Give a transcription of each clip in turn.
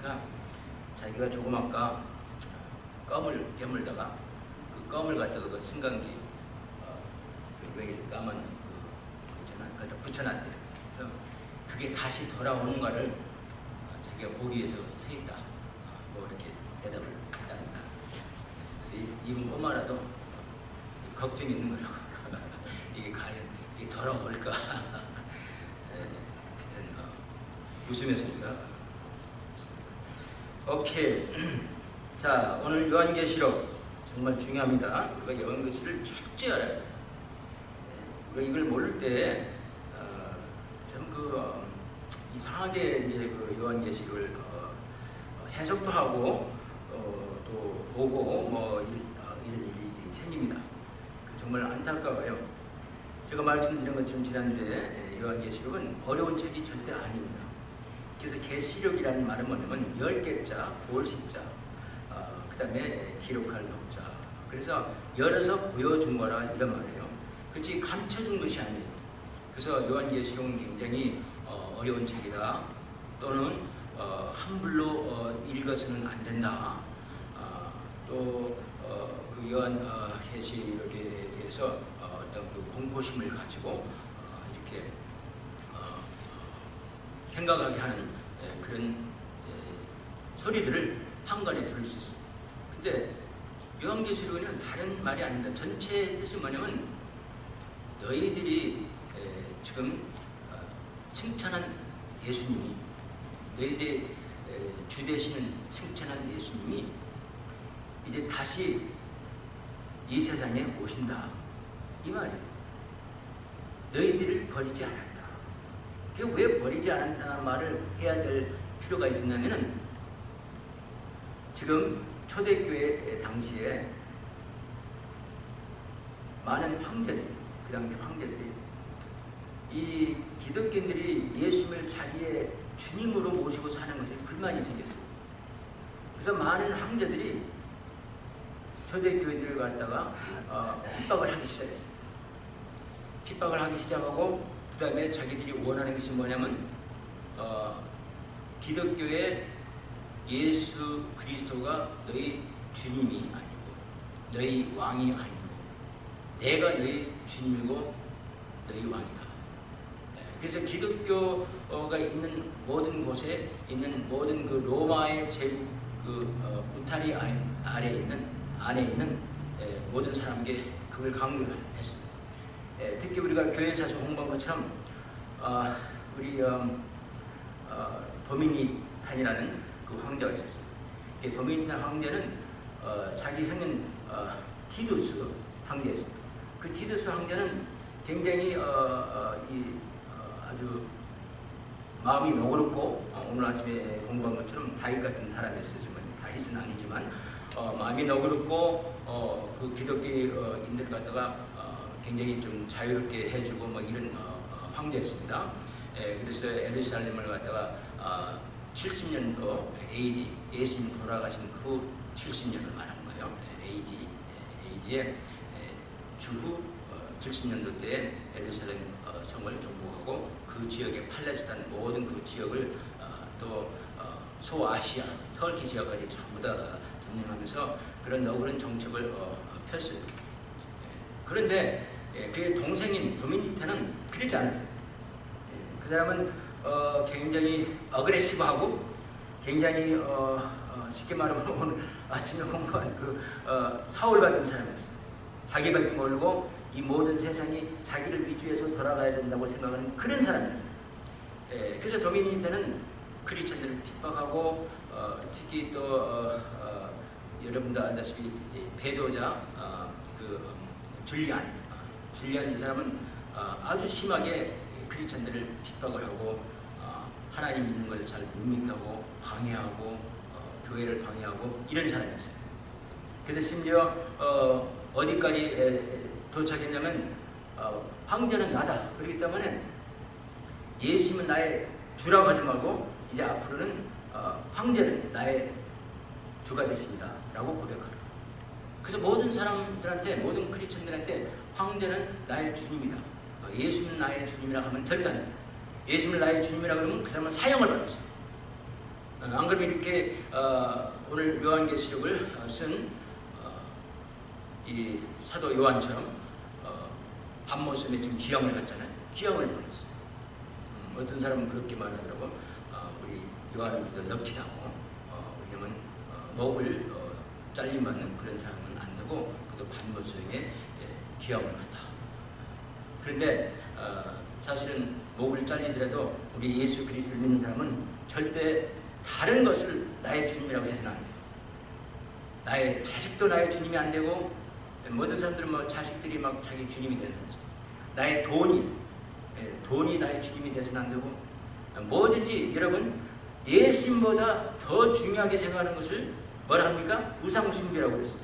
보니까 자기가 조금 아까 껌을 깨물다가 그 껌을 갖다가 그 승강기 왜 까만 그 있잖아, 거기다 붙여놨대요. 그래서 그게 다시 돌아오는 거를 자기가 보기 위해서 서 있다. 뭐 이렇게 대답을 했답니다. 그래서 이분 꼬마라도 걱정이 있는 거라고. 이게 과연 이게 돌아올까? 웃으면서 우리가 오케이. 자, 오늘 요한계시록 정말 중요합니다. 우리가 요한계시를 철저히 알아야 돼요. 우리가 이걸 모를 때 참 이상하게 이제 그 요한계시를 해석도 하고 또 보고 뭐 이런 일이 생깁니다. 정말 안타까워요. 제가 말씀드린 것처럼 지난주에 요한계시록은 어려운 책이 절대 아닙니다. 그래서 계시록이라는 말은 뭐냐면 10개자, 볼시자, 그 다음에 기록할 녹자. 그래서 열어서 보여준 거라 이런 말이에요. 그치 감춰준 것이 아니에요. 그래서 요한계시록은 굉장히 어려운 책이다. 또는 함부로 읽어서는 안 된다. 또 그 요한계시록에 대해서 어떤 그 공포심을 가지고 이렇게 생각하게 하는 그런 소리들을 한간에 들을 수 있어요. 근데 요한계시록에는 다른 말이 아닙니다. 전체 뜻이 뭐냐면 너희들이 지금 칭찬한 예수님이, 너희들이 주 되시는 칭찬한 예수님이 이제 다시 이 세상에 오신다. 이 말이에요. 너희들을 버리지 않았다. 그게 왜 버리지 않았다는 말을 해야 될 필요가 있었냐면은 지금 초대교회 당시에 많은 황제들이, 그 당시 황제들이 이 기독교인들이 예수님을 자기의 주님으로 모시고 사는 것에 불만이 생겼어요. 그래서 많은 황제들이 초대교회들을 갖다가 핍박을 하기 시작했어요. 핍박을 하기 시작하고 그 다음에 자기들이 원하는 것이 뭐냐면 기독교의 예수 그리스도가 너희 주님이 아니고 너희 왕이 아니고 내가 너희 주님이고 너희 왕이다. 그래서 기독교가 있는 모든 곳에 있는 모든 그 로마의 제국 그 울타리 안에 있는 모든 사람에게 그걸 강조를 했습니다. 특히 우리가 교회에서 공부한 것처럼 우리 도미니탄이라는 그 황제가 있었어요. 도미니탄 황제는 자기 형인 티두스 황제였습니다. 그 티두스 황제는 굉장히 아주 마음이 너그럽고 오늘 아침에 공부한 것처럼 다윗 같은 사람이었어요. 다윗은 아니지만 마음이 너그럽고 그 기독교인들 갖다가 굉장히 좀 자유롭게 해주고 뭐 이런 황제였습니다. 그래서 예루살렘을 갖다가 70년도 AD 예수님 돌아가신 후 70년을 말하는 거예요. AD에 주후 70년도 때에 예루살렘 성을 정복하고 그 지역의 팔레스타인 모든 그 지역을 또 소아시아, 터키 지역까지 전부 다 점령하면서 그런 너그러운 정책을 폈어요. 그런데 그의 동생인 도미니탄은 그러지 않았어요. 그 사람은 굉장히 어그레시브하고 굉장히 쉽게 말하면 오늘 아침에 공부한 그 사울 같은 사람이었어요. 자기밖에 모르고 이 모든 세상이 자기를 위주해서 돌아가야 된다고 생각하는 그런 사람이었어요. 그래서 도미니탄은 크리스천들을 핍박하고 특히 또 여러분도 알다시피 배도자 줄리안 이 사람은 아주 심하게 크리스천들을 핍박을 하고 하나님 믿는 걸 잘 못 믿고 방해하고 교회를 방해하고 이런 사람이었어요. 그래서 심지어 어디까지 도착했냐면 황제는 나다. 그렇기 때문에 예수님은 나의 주라고 하지 말고 이제 앞으로는 황제는 나의 주가 되십니다. 라고 고백하라. 그래서 모든 사람들한테, 모든 크리스천들한테 황제는 나의 주님이다. 예수는 나의 주님이라고 하면 절대 안 돼. 예수는 나의 주님이라고 그러면 그 사람은 사형을 받았어요. 안 그러면 이렇게 오늘 요한계시록을 쓴 이 사도 요한처럼 밤모섬에 지금 기형을 갔잖아요. 기형을 보냈어요. 어떤 사람은 그렇게 말하더라고. 우리 요한은 럭키다고. 왜냐면 목을 잘림받는 그런 사람은 안 되고 그도 밤모섬에 기형을 갔다. 그런데 사실은 목을 잘리더라도 우리 예수 그리스도를 믿는 사람은 절대 다른 것을 나의 주님이라고 해서는 안 돼요. 나의 자식도 나의 주님이 안 되고, 모든 사람들은 뭐 자식들이 막 자기 주님이 되는 거죠. 나의 돈이 나의 주님이 돼서는 안 되고, 뭐든지 여러분 예수님보다 더 중요하게 생각하는 것을 뭐라 합니까? 우상 숭배라고 그랬어요.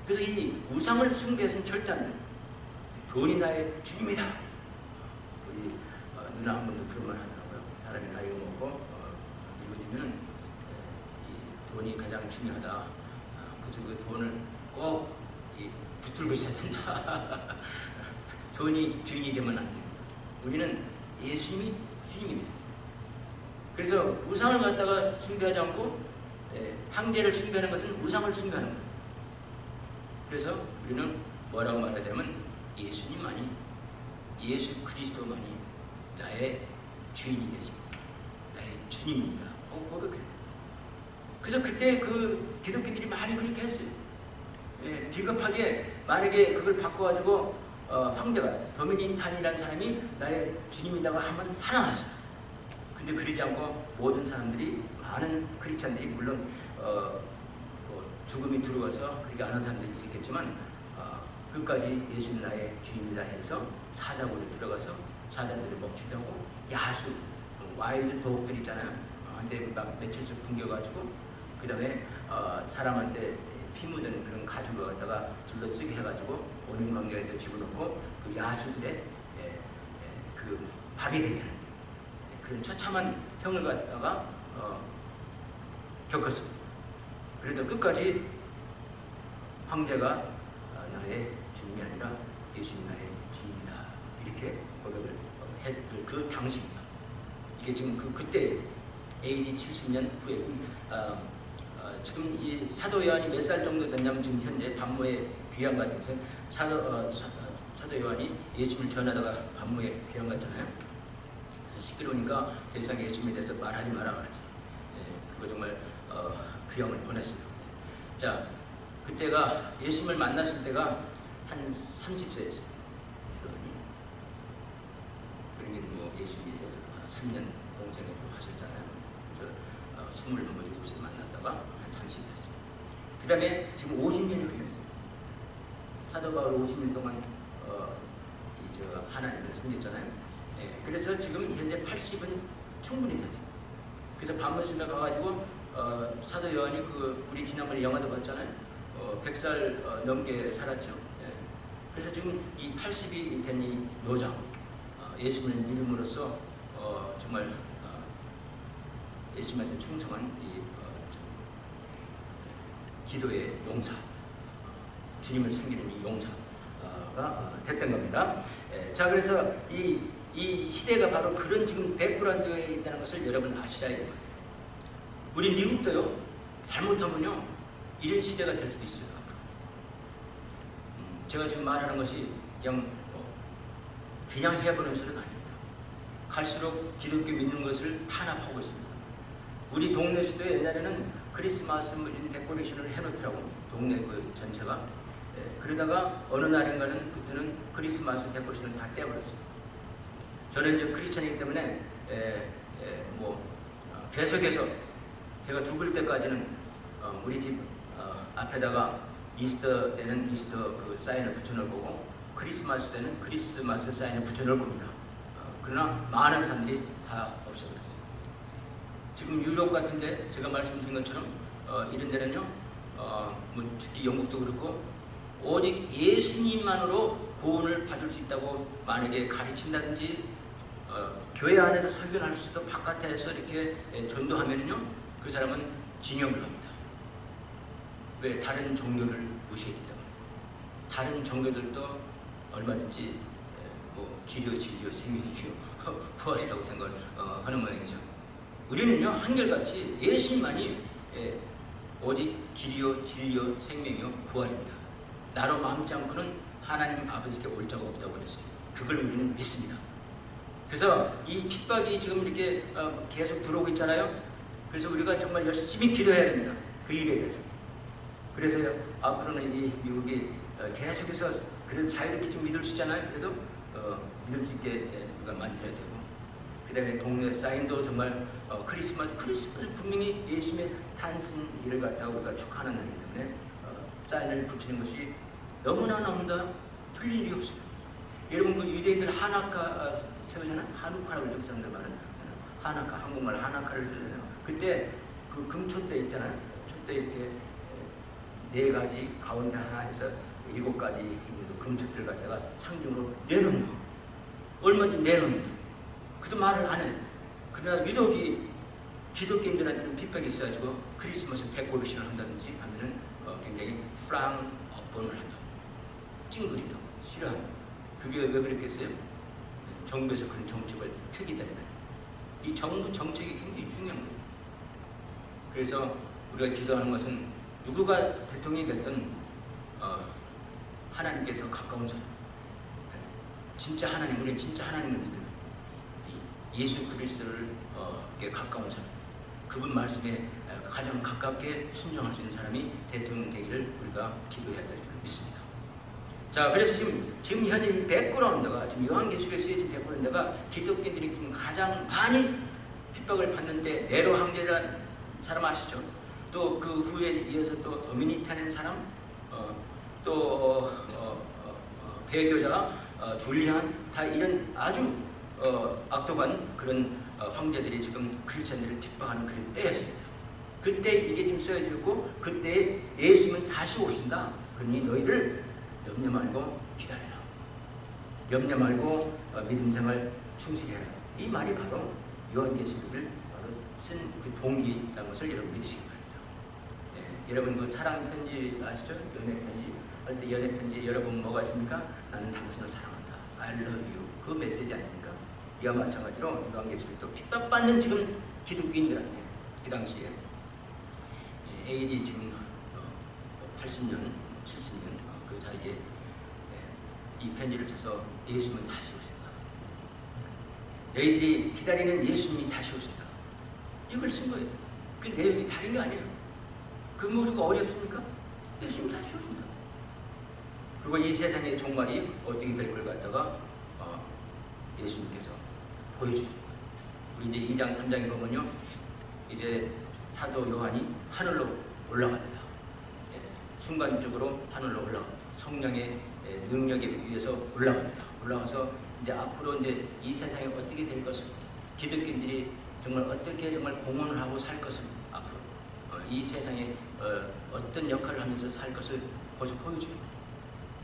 그래서 이 우상을 숭배해서는 절대 안 돼요. 돈이 나의 주님이다. 우리 누나 한 번도 그런 말 하더라고요. 사람이 나이가 먹고 이루어지면 이 돈이 가장 중요하다. 그래서 그 돈을 꼭 붙들고 있어야 된다. 돈이 주인이 되면 안 돼요. 우리는 예수님이 주님이 돼요. 그래서 우상을 갖다가 숭배하지 않고 황제를 숭배하는 것은 우상을 숭배하는 거예요. 그래서 우리는 뭐라고 말해야 되면 예수님만이, 예수 그리스도만이 나의 주인이 됐습니다. 나의 주님입니다. 고백해요. 그래서 그때 그 기독교들이 많이 그렇게 했어요. 비겁하게 만약에 그걸 바꿔가지고 황제가 도미니탄이라는 사람이 나의 주님이라고 하면 사랑하죠. 근데 그러지 않고 모든 사람들이, 많은 크리스찬들이 물론 죽음이 들어와서 그렇게 안 하는 사람들이 있었겠지만 끝까지 예수님 나의 주님이라 해서 사자굴에 들어가서 사자들을 먹튀하고 야수, 와일드 도그들 있잖아요. 한때 막 며칠씩 굶겨가지고 그 다음에 사람한테 피 묻은 그런 가죽을 갖다가 둘러쓰게 해가지고 오lim광야에다 집어넣고 그 야수들의 그 밥이 되게 하는 그런 처참한 형을 갖다가 겪었습니다. 그래도 끝까지 황제가 나의 주님이 아니라 예수님 나의 주님이다. 이렇게 고백을 했던 그 당시입니다. 이게 지금 그때 AD 70년 후에 지금 이 사도 요한이 몇 살 정도 됐냐면 지금 현재 반모에 귀양 같아서 사도 요한이 예수님을 전하다가 반모에 귀양 갔잖아요. 그래서 시끄러우니까 더 이상 예수님에 대해서 말하지 마라 말하지. 그거 정말 귀양을 보냈어요. 자, 그때가 예수님을 만났을 때가 한 30세였어요. 그러니까 뭐 예수님에 대해서 3년 공생을 하셨잖아요. 그래서 27세 만났다가 한 30세 됐어요. 그 다음에 지금 50년이 흘렀어요. 사도 바울 50년 동안 하나님을 섬겼잖아요. 그래서 지금 현재 80은 충분히 됐어요. 그래서 밤낮에 가가지고 사도 요한이 우리 지난번에 영화도 봤잖아요. 100살 넘게 살았죠. 그래서 지금 이 80이 된 이 노장, 예수님을 믿음으로써 정말 예수님한테 충성한 이 기도의 용사, 주님을 섬기는 이 용사가 됐던 겁니다. 자, 그래서 이 시대가 바로 그런 지금 백그라운드에 있다는 것을 여러분 아시라 이거예요. 우리 미국도요, 잘못하면요 이런 시대가 될 수도 있어요. 제가 지금 말하는 것이 그냥 해보는 소리가 아닙니다. 갈수록 기독교 믿는 것을 탄압하고 있습니다. 우리 동네에서도 옛날에는 크리스마스 이런 데코레이션을 해놓더라고, 동네 그 전체가. 그러다가 어느 날인가는 그때는 크리스마스 데코레이션을 다 떼버렸어요. 저는 이제 크리스천이기 때문에 계속해서 제가 죽을 때까지는 우리 집 앞에다가 이스터 때는 이스터 그 사인을 붙여놓을 거고, 크리스마스 때는 크리스마스 사인을 붙여놓을 겁니다. 그러나 많은 사람들이 다 없어졌어요. 지금 유럽 같은데 제가 말씀드린 것처럼 이런 데는요, 특히 영국도 그렇고 오직 예수님만으로 구원을 받을 수 있다고 만약에 가르친다든지 교회 안에서 설교할 수도 바깥에서 이렇게 전도하면요, 그 사람은 징역을 합니다. 왜? 다른 종교를 무시했기 때문에. 다른 종교들도 얼마든지 기료, 진리요, 생명이요, 부활이라고 생각을 하는 모양이죠. 우리는요 한결같이 예수님만이 오직 길이요 진리요 생명이요 부활입니다. 나로 마음지 않고는 하나님 아버지께 올 자가 없다고 그랬어요. 그걸 우리는 믿습니다. 그래서 이 핍박이 지금 이렇게 계속 들어오고 있잖아요. 그래서 우리가 정말 열심히 기도해야 됩니다. 그 일에 대해서. 그래서요 앞으로는 이 미국이 계속해서 그래도 자유롭게 좀 믿을 수 있잖아요. 그래도 믿을 수 있게 우리가 만들어야 되고, 그 다음에 동네 사인도 정말 크리스마스 분명히 예수님의 탄생일을 갖다가 우리가 축하하는 날이기 때문에 사인을 붙이는 것이 너무나 틀릴 일이 없어요. 여러분 그 유대인들 하나카 세우잖아요. 하누카라고 그러죠. 그 사람들 말은 하나카, 한국말 하나카를 쓰잖아요. 그때 그 금촛대 있잖아요. 촛대 때 4가지 가운데 하나 해서 7가지 있는 금촛대를 갖다가 상징으로 내놓는 거. 얼마든지 내놓는 거. 그도 말을 안 해. 그러나 유독이 기독교인들한테는 핍박이 있어가지고 크리스마스 데코레이션을 한다든지 하면은 굉장히 프랑 업본을 한다. 찡그린다. 싫어한다. 그게 왜 그랬겠어요? 정부에서 그런 정책을 펴기 때문에. 이 정부 정책이 굉장히 중요한 거예요. 그래서 우리가 기도하는 것은 누구가 대통령이 됐든 하나님께 더 가까운 사람, 진짜 하나님, 우리는 진짜 하나님을 믿는 예수 그리스도를 가까운 사람, 그분 말씀에 가장 가깝게 순종할 수 있는 사람이 대통령 되기를 우리가 기도해야 될 줄 믿습니다. 자, 그래서 지금 현재 백그라운드가 지금 요한계시록에 쓰여진 백그라운드가 기독교인들이 지금 가장 많이 핍박을 받는데, 네로 황제라는 사람 아시죠? 또 그 후에 이어서 또 도미니타는 사람, 또 배교자 줄리안, 다 이런 아주 악독한 그런 황제들이 지금 크리스천들을 핍박하는 그런 때였습니다. 그때 이게 좀 써져있고, 그때 예수님은 다시 오신다. 그러니 너희를 염려 말고 기다려라. 염려 말고 믿음 생활 충실히 해라. 이 말이 바로 요한계시록을 쓴 그 동기라는 것을 여러분 믿으시기 바랍니다. 여러분 그 사랑 편지 아시죠? 연애 편지 할 때 연애 편지 여러분 뭐가 있습니까? 나는 당신을 사랑한다. I love you. 그 메시지 아닙니까? 이와 마찬가지로 요한계시록도 핍박받는 지금 기독교인들한테 그 당시에 AD 지금 80년, 70년 그 사이에 이 편지를 써서 예수님은 다시 오신다. 너희들이 기다리는 예수님이 다시 오신다. 이걸 쓴 거예요. 그 내용이 다른 게 아니에요. 그럼 우리가 어렵습니까? 예수님 다시 오신다. 그리고 이 세상의 종말이 어떻게 될 걸 갖다가 예수님께서 보여주죠. 우리 이제 2장, 3장에 보면요, 이제 사도 요한이 하늘로 올라갑니다. 순간적으로 하늘로 올라갑니다. 성령의 능력에 의해서 올라갑니다. 올라가서 이제 앞으로 이제 이 세상이 어떻게 될 것을, 기독교인들이 정말 어떻게 정말 공헌을 하고 살 것을, 앞으로 이 세상에 어떤 역할을 하면서 살 것을 보여주고,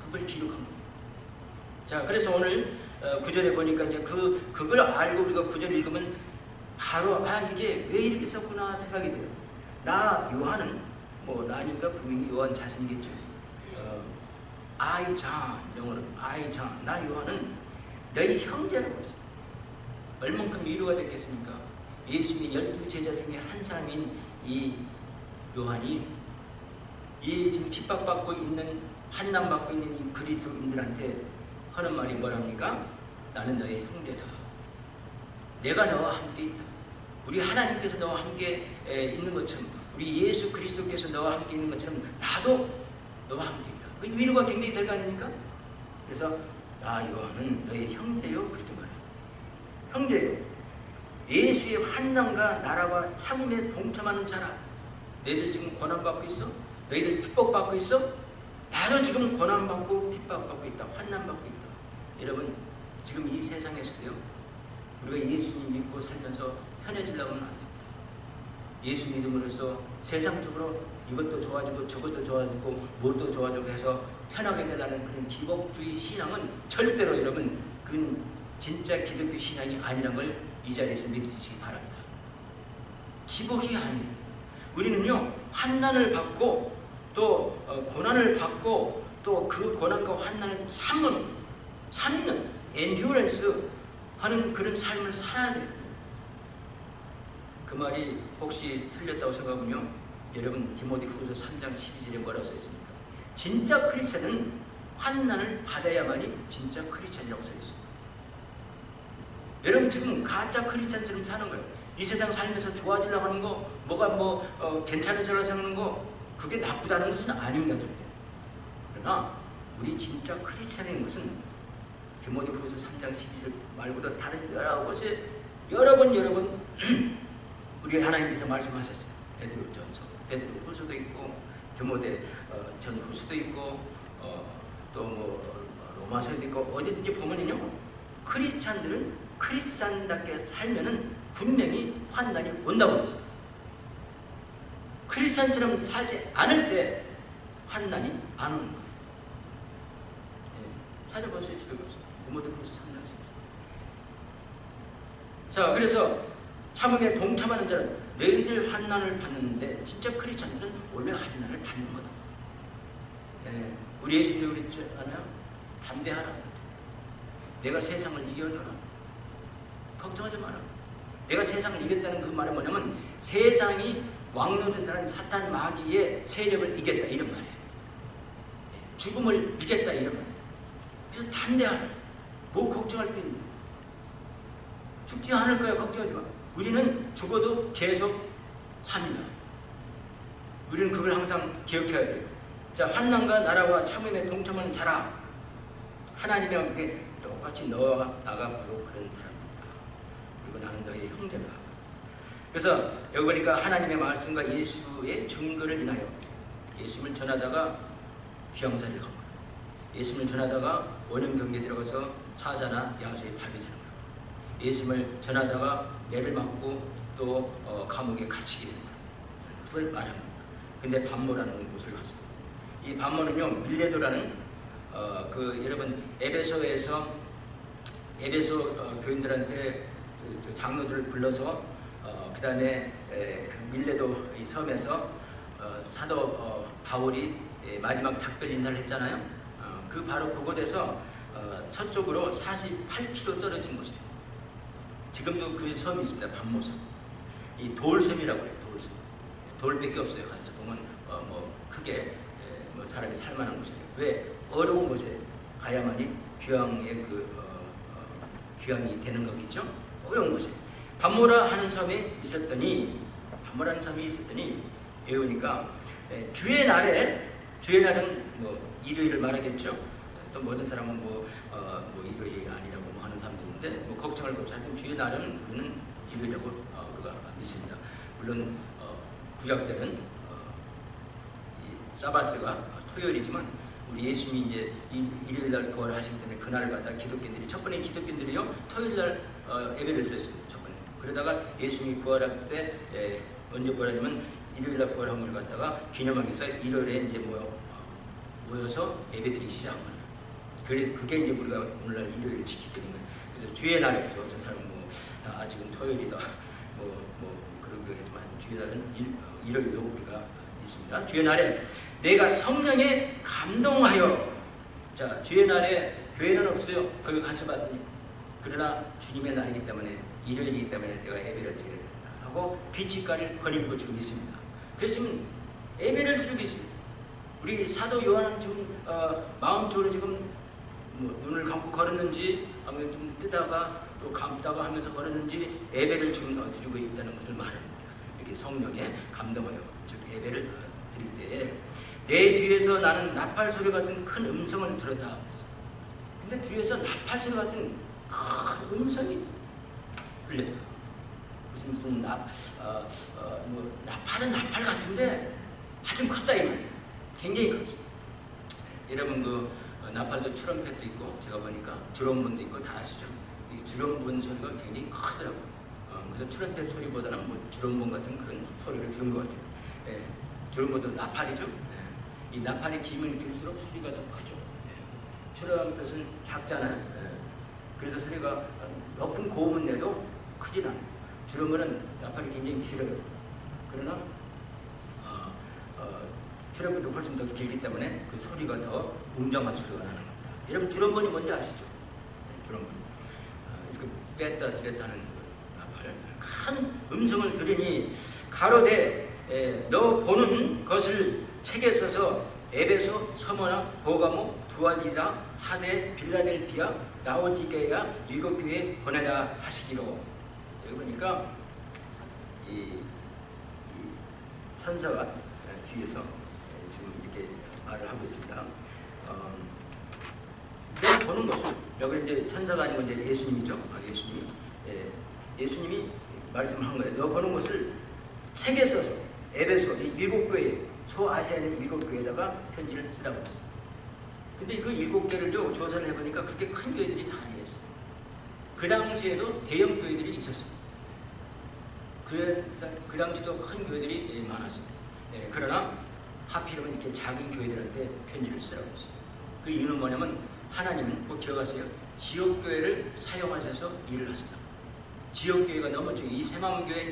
그걸 기록한 겁니다. 자, 그래서 오늘 9절에 보니까 이제 그걸 알고 우리가 9절 읽으면 바로 이게 왜 이렇게 썼구나 생각이 돼요. 나 요한은 뭐 나니까 분명히 요한 자신이겠죠. I John, 영어로 I John, 나 요한은 너희 형제라고 했어요. 얼만큼 위로가 됐겠습니까? 예수님이 12제자 중에 한 사람인 이 요한이 이 지금 핍박받고 있는, 환난받고 있는 이 그리스도인들한테 하는 말이 뭐랍니까? 나는 너의 형제다. 내가 너와 함께 있다. 우리 하나님께서 너와 함께 있는 것처럼, 우리 예수 그리스도께서 너와 함께 있는 것처럼 나도 너와 함께 있다. 그 위로가 굉장히 될 거 아닙니까? 그래서 요한은 너의 형제요, 그렇게 말해요. 형제요. 예수의 환난과 나라와 참음에 동참하는 자라. 너희들 지금 고난받고 있어? 너희들 핍박받고 있어? 나도 지금 고난받고 핍박받고 있다. 환난받고 있다. 여러분, 지금 이 세상에서도요, 우리가 예수님 믿고 살면서 편해지려고 하면 안 됩니다. 예수 믿음으로써 세상적으로 이것도 좋아지고 저것도 좋아지고 무엇도 좋아지고 해서 편하게 되려는 그런 기복주의 신앙은 절대로 여러분, 그건 진짜 기독교 신앙이 아니라는 걸 이 자리에서 믿으시기 바랍니다. 기복이 아니에요. 우리는요, 환난을 받고 또 고난을 받고 또 그 고난과 환난을 참는 엔듀런스 하는 그런 삶을 살아야 돼요. 그 말이 혹시 틀렸다고 생각하면요, 여러분 디모데후서 3장 12절에 뭐라고 써 있습니까? 진짜 크리스천은 환난을 받아야만이 진짜 크리스천이라고 써 있습니다. 여러분 지금 가짜 크리스천처럼 사는 거예요. 이 세상 살면서 좋아지려고 하는 거, 뭐가 괜찮아지려고 하는 거, 그게 나쁘다는 것은 아닙니다. 절대. 그러나 우리 진짜 크리스천인 것은 디모데후서 3장 12절 말고도 다른 여러 곳에 여러 번 우리 하나님께서 말씀하셨어요. 베드로전서, 베드로후서도 있고 디모데 전후서도 있고 또 로마서도 있고 어디든지 보면요, 크리스찬들은 크리스찬답게 살면은 분명히 환난이 온다고 그랬어요. 크리스찬처럼 살지 않을 때 환난이 안 오는 거예요. 찾아보세요. 집에 가서 디모데후서 3장 12절. 자, 그래서 참음에 동참하는 자는 너희들 환난을 받는데 진짜 크리스찬들은 원래 환난을 받는 거다. 우리 예수님이 그랬지 않아요? 담대하라. 내가 세상을 이겨노라. 걱정하지 마라. 내가 세상을 이겼다는 그 말은 뭐냐면 세상이 왕노릇하는 사탄 마귀의 세력을 이겼다 이런 말이에요. 죽음을 이겼다 이런 말이에요. 그래서 담대하라. 뭐 걱정할 게 있는 거야. 죽지 않을 거야. 걱정하지 마. 우리는 죽어도 계속 삽니다. 우리는 그걸 항상 기억해야 돼요. 자, 환난과 나라와 참음에 동참하는 자라. 하나님의 함께 똑같이 너와 나가 바로 그런 사람들이다. 그리고 나는 너의 형제다. 그래서 여기 보니까 하나님의 말씀과 예수의 증거를 인하여 예수님을 전하다가 귀양살이를 간 거예요. 예수님을 전하다가 원형 경계에 들어가서 사자나 야수의 밟이 되는 거예요. 예수님을 전하다가 매를 맞고 또 감옥에 갇히게 됩니다. 그걸 말합니다. 근데 반모라는 곳을 갔습니다. 이 반모는요, 밀레도라는 여러분 에베소 교인들한테 그 장로들을 불러서 그 다음에 밀레도 이 섬에서 사도 바울이 마지막 작별 인사를 했잖아요. 그 바로 그곳에서 서쪽으로 48km 떨어진 곳이에요. 지금도 그 섬이 있습니다. 반모섬. 이 돌섬이라고 해요. 돌섬. 돌밖에 없어요. 같이 보면 크게 사람이 살만한 곳이에요. 왜? 어려운 곳에 가야만이 귀향의 귀향이 되는 거겠죠. 어려운 곳에 반모라 하는 섬에 있었더니 여기 보니까 주의 날은 일요일을 말하겠죠. 또 모든 사람은 일요일이 아니라고 하는 사람도 있는데 걱정할 거 없이 하여튼 주의 날은 우리는 일요일이라고 우리가 믿습니다. 물론 구약 때는 이 사바스가 토요일이지만 우리 예수님이 이제 일요일 날 부활하시기 때문에 그날을 갖다 기독교인들이 첫 번에 기독교인들이요 토요일 날 예배를 드렸어요. 첫 번에. 그러다가 예수님이 부활할 때 언제 부활하냐면 일요일 날 부활한 걸 갖다가 기념하기 위해서 일요일에 이제 모여서 예배드리기 시작한 거예요. 그게 이제 우리가 오늘날 일요일을 지키게 된 거예요. 그래서 주의 날에 어떤 사람은 지금 토요일이다 그런 거 하지만 주의 날은 일요일도 우리가 있습니다. 주의 날에 내가 성령에 감동하여, 자, 주의 날에 교회는 없어요. 거기 가서 봤더니 그러나 주님의 날이기 때문에 일요일이기 때문에 내가 예배를 드려야 된다 하고 빛깔을 거리고 지금 있습니다. 그래서 지금 예배를 드리고 있습니다. 우리 사도 요한은 지금 마음적으로 지금 눈을 감고 걸었는지 아니면 좀 뜨다가 또 감다가 하면서 걸었는지 예배를 지금 드리고 있다는 것을 말합니다. 이렇게 성령에 감동하여 즉 예배를 드릴 때에 내 뒤에서 나는 나팔 소리 같은 큰 음성을 들었다. 근데 뒤에서 나팔 소리 같은 큰 음성이 들렸다. 무슨 나팔은 나팔 같은데 아주 컸다 이 말이에요. 굉장히 컸어요. 여러분 나팔도 트럼펫도 있고 제가 보니까 드럼본도 있고 다 아시죠? 이 드럼본 소리가 굉장히 크더라고요. 그래서 트럼펫 소리보다는 드럼본 같은 그런 소리를 들은 것 같아요. 드럼본도 나팔이죠. 이 나팔의 기운이 들수록 소리가 더 크죠. 트럼펫은 작잖아요. 그래서 소리가 높은 고음은 내도 크진 않아요. 드럼은 나팔이 굉장히 길어요. 그러나 트럼펫도 훨씬 더 길기 때문에 그 소리가 더 웅장한 소리가 나는 겁니다. 여러분 드럼본이 뭔지 아시죠? 드럼본. 이렇게 뺐다 들였다 하는 나팔. 큰 음성을 들으니 가로되 너 보는 것을 책에 써서 에베소, 서머나, 보가모, 두아디라, 사대, 빌라델피아, 라오디게아 7교회에 보내라 하시기로. 여기 보니까 이 천사가 뒤에서 지금 이렇게 말을 하고 있습니다. 내가 보는 것을, 여기 이제 천사가 아니고 이제 예수님이죠. 예수님이 말씀한 거예요. 너 보는 것을 책에 써서 에베소 7교회, 소아시아에 있는 7교회에다가 편지를 쓰라고 했어요. 근데 그 7개를요 조사를 해보니까 그렇게 큰 교회들이 다 아니었어요. 그 당시에도 대형 교회들이 있었어요. 그 당시도 큰 교회들이 많았습니다. 그러나 하필이면 이렇게 작은 교회들한테 편지를 쓰라고 했어요. 그 이유는 뭐냐면 하나님은 꼭 기억하세요. 지역교회를 사용하셔서 일을 하신다. 지역교회가 너무 중요해요. 이 새마음교회,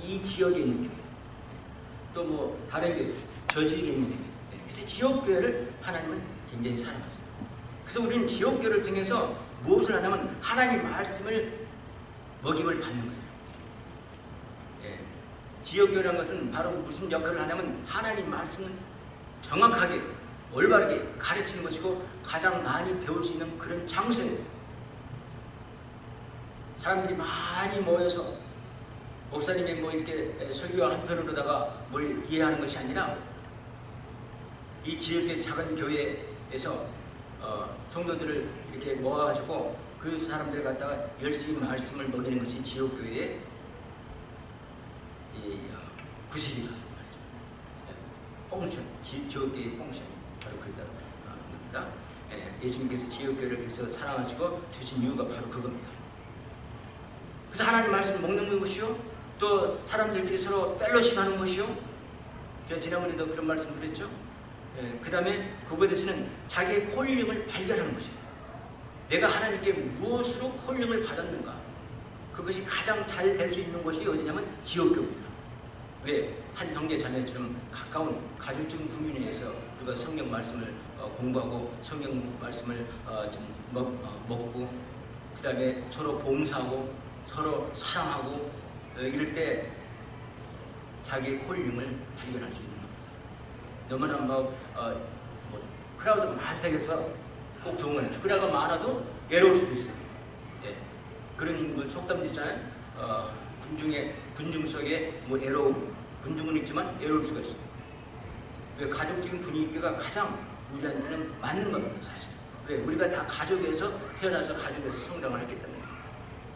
이 지역에 있는 교회, 또 뭐 다른 교회, 저 지역에 있는 교회. 그래서 지역교회를 하나님은 굉장히 사랑하세요. 그래서 우리는 지역교회를 통해서 무엇을 하냐면 하나님 말씀을 먹임을 받는 거예요. 지역교회라는 것은 바로 무슨 역할을 하냐면 하나님 말씀을 정확하게 올바르게 가르치는 것이고 가장 많이 배울 수 있는 그런 장소예요. 사람들이 많이 모여서 목사님이 뭐 이렇게 설교 한편으로다가 뭘 이해하는 것이 아니라 이 지역의 작은 교회에서 성도들을 이렇게 모아가지고 그 사람들을 갖다가 열심히 말씀을 먹이는 것이 지역교회의 구실이다 말이죠. 펑션, 지역교회의 펑션 바로 그랬다고 합니다. 예수님께서 지역교회를 그래서 사랑하시고 주신 이유가 바로 그겁니다. 그래서 하나님 말씀 먹는 것이요, 또 사람들끼리 서로 펠로십하는 것이요. 제가 지난번에도 그런 말씀 드렸죠. 그 다음에 그거에 대해서는 자기의 콜링을 발견하는 것이에요. 내가 하나님께 무엇으로 콜링을 받았는가, 그것이 가장 잘 될 수 있는 것이 어디냐면 지역교회입니다. 왜? 한 형제 자매처럼 가까운 가족적인 구민회에서 우리가 성경 말씀을 공부하고 성경 말씀을 좀 먹고 그 다음에 서로 봉사하고 서로 사랑하고 이럴 때 자기의 콜링을 발견할 수 있는 겁니다. 너무나 뭐 크라우드가 많다고 해서 꼭 좋은 건 아니죠. 크라우드가 많아도 외로울 수도 있어요. 그런 뭐 속담도 있잖아요. 군중 속에 뭐 애로움, 군중은 있지만 애로울 수가 있어요. 왜? 가족적인 분위기가 가장 우리한테는 맞는 겁니다, 사실. 왜? 우리가 다 가족에서 태어나서 가족에서 성장을 했기 때문에.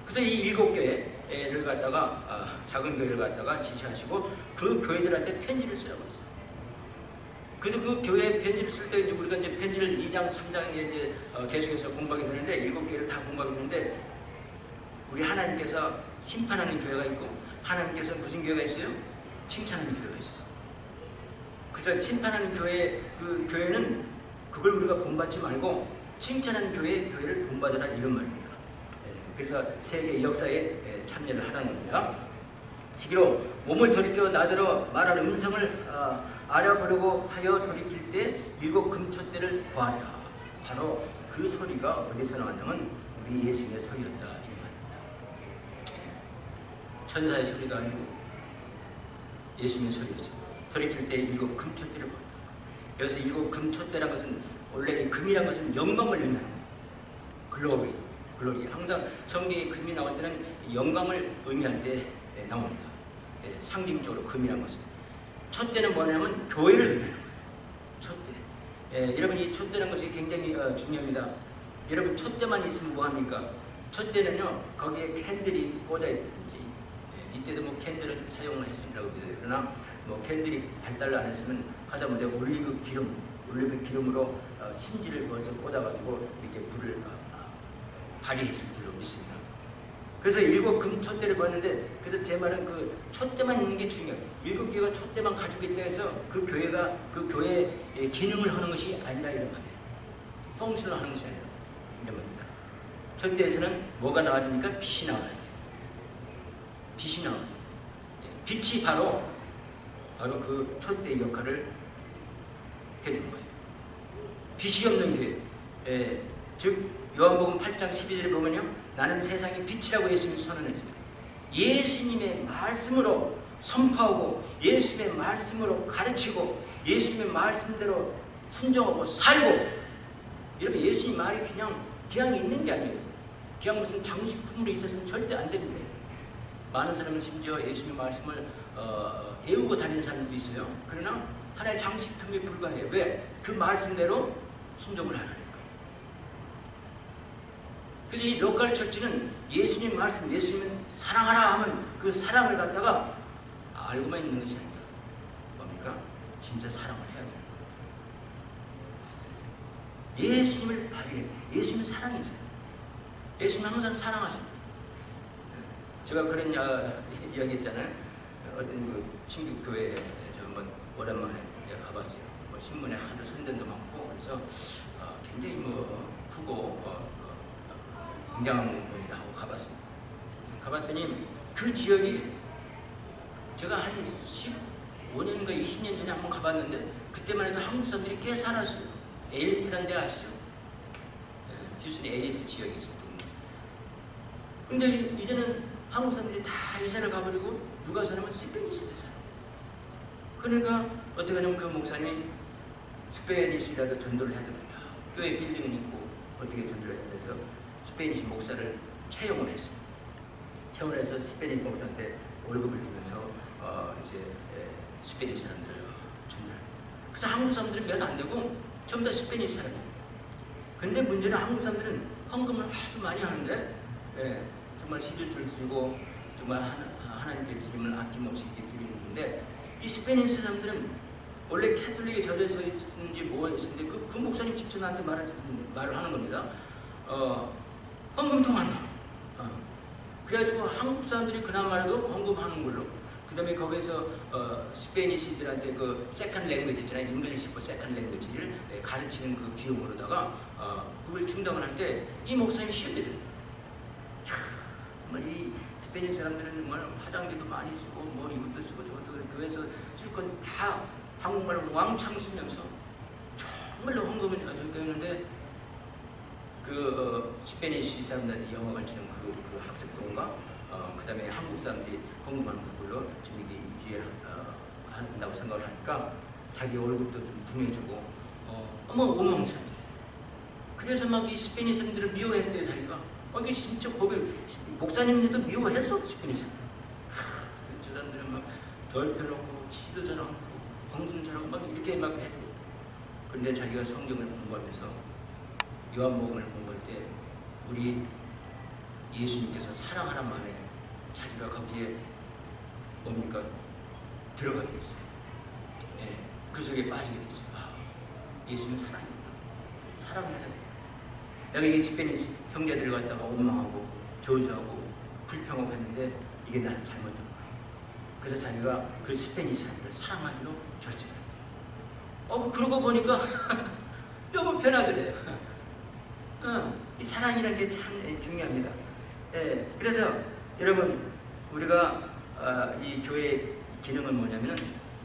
그래서 이 7교회를 갖다가 작은 교회를 갖다가 지시하시고 그 교회들한테 편지를 쓰라고 했어요. 그래서 그 교회에 편지를 쓸 때 우리가 이제 편지를 2장, 3장에 이제 계속해서 공부하게 되는데 7교회를 다 공부하게 되는데 우리 하나님께서 심판하는 교회가 있고 하나님께서 무슨 교회가 있어요? 칭찬하는 교회가 있어요. 그래서 칭찬하는 교회, 그 교회는 그걸 우리가 본받지 말고 칭찬하는 교회를 본받으라 이런 말입니다. 그래서 세계 역사에 참여를 하라는 겁니다. 시기로 몸을 돌이켜 나더러 말하는 음성을 알아보려고 하여 돌이킬 때 7 금초대를 보았다. 바로 그 소리가 어디서 나왔냐면 우리 예수님의 소리였다 이런 말입니다. 천사의 소리가 아니고 예수님의 소리였어요. 돌이킬 때 7 금초대를 보았다. 여기서 7 금초대라는 것은 원래 이 금이라는 것은 영광을 의미하는 거예요. 글로리. 항상 성경에 금이 나올 때는 영광을 의미할 때 나옵니다. 상징적으로 금이라는 것은. 촛대는 뭐냐면 교회를 의미하는 거예요. 촛대. 여러분 이 촛대라는 것이 굉장히 중요합니다. 여러분 촛대만 있으면 뭐합니까? 촛대는요 거기에 캔들이 꽂아 있든지 이때도 뭐 캔들을 사용을 했습니다. 그러나 뭐 캔들이 발달 안 했으면 하다못해 올리브 기름으로 심지를 벌써 꽂아가지고 이렇게 불을 발휘했을 줄로 믿습니다. 그래서 7 금촛대를 봤는데 그래서 제 말은 그 촛대만 있는 게 중요해요. 7교회가 촛대만 가지고 있다 해서 그 교회가 그 교회의 기능을 하는 것이 아니라 이런 말이에요. 펑션을 하는 것이 아니라 이런 말입니다. 촛대에서는 뭐가 나옵니까? 빛이 나와요. 빛이 나와요. 빛이 바로 그 촛대의 역할을 해주는 거예요. 빛이 없는 교회. 즉 요한복음 8장 12절에 보면요, 나는 세상의 빛이라고 예수님이 선언했어요. 예수님의 말씀으로 선포하고 예수님의 말씀으로 가르치고 예수님의 말씀대로 순종하고 살고. 여러분, 예수님 말이 그냥 있는 게 아니에요. 그냥 무슨 장식품으로 있어서는 절대 안 됩니다. 많은 사람은 심지어 예수님의 말씀을 외우고 다니는 사람도 있어요. 그러나 하나의 장식품에 불과해요. 왜? 그 말씀대로 순종을 하니까. 그래서 이 로컬 처치는 예수님 말씀, 예수님은 사랑하라 하면 그 사랑을 갖다가 알고만 있는 것이 아니라 뭡니까? 진짜 사랑을 해야 돼요. 예수님을 발휘해. 예수님은 사랑이세요. 예수님은 항상 사랑하십니다. 제가 그런 이야기 했잖아요. 어떤 그 친구 교회에 저 한번 오랜만에 가봤어요. 뭐 신문에 하도 선전도 많고 그래서 굉장히 크고 굉장한 곳이다 하고 가봤어요. 가봤더니 그 지역이 제가 한 15년인가 20년 전에 한번 가봤는데 그때만 해도 한국 사람들이 꽤 살았어요. 엘리트라는 데 아시죠? 휴스턴에 엘리트 지역이 있었거든요. 근데 이제는 한국 사람들이 다 이사를 가버리고 누가 사냐면 스페니시드 살아요. 그러니까 어떻게 하냐면 그 목사님이 스페니시라도 전도를 해야 됩니다. 교회 빌딩은 있고 어떻게 전도를 해야 돼서 스페니시 목사를 채용을 했어요. 채용을 해서 스페니시 목사한테 월급을 주면서 이제 스페니시 사람들을 전도를 해요. 그래서 한국 사람들은 몇 안 되고 전부 다 스페니시 사람이에요. 근데 문제는 한국 사람들은 헌금을 아주 많이 하는데 정말 11조를 드리고 정말 하나님께 드림을 아낌없이 이렇게 드리는데 이 스페니시 사람들은 원래 캐톨릭에 젖어서 있는지 뭐가 있었는데 그 목사님 직접 나한테 말을 하는 겁니다. 헌금 통한다. 그래가지고 한국 사람들이 그나마라도 헌금하는 걸로. 그 다음에 거기서 스페니시들한테 그 세컨 랭귀지 있잖아요. 잉글리시 포 세컨 랭귀지를 가르치는 그 비용으로다가 그걸 충당을 할 때 이 목사님이 시험이 정말 이 스페인 사람들은 정말 화장지도 많이 쓰고 뭐 이것도 쓰고 저것도 교회에서 쓸 건 다 한국말을 왕창 쓰면서 정말로 헌금을 저렇게 했는데 그 스페니시 사람들한테 영어 가르치는 그 학습동과 그 다음에 한국 사람들이 헌금하는 그걸로 지금 이게 유지한다고 생각을 하니까 자기 월급도 좀 분해주고 원망스럽게. 그래서 막 이 스페니시 사람들을 미워했대요. 자기가 이게 진짜 고백. 목사님들도 미워했어. 스페니시 사람들. 저 사람들은 막 덜펴놓고 치도 잘하고 헌금 잘하고 막 이렇게 막 했고. 그런데 자기가 성경을 공부하면서 요한복음을 공부할 때 우리 예수님께서 사랑하란 말에 자기가 거기에 뭡니까? 들어가게 됐어요. 그 속에 빠지게 됐어요. 예수님은 사랑입니다. 사랑해야 됩니다. 내가 이 스페니시 형제들 갖다가 원망하고 저주하고 불평하고 했는데 이게 나는 잘못된 거예요. 그래서 자기가 그 스페니시 사람들을 사랑하기로 결정했대요. 그러고 보니까 너무 편하더래요. 이 사랑이라는 게 참 중요합니다. 그래서 여러분 우리가 이 교회의 기능은 뭐냐면은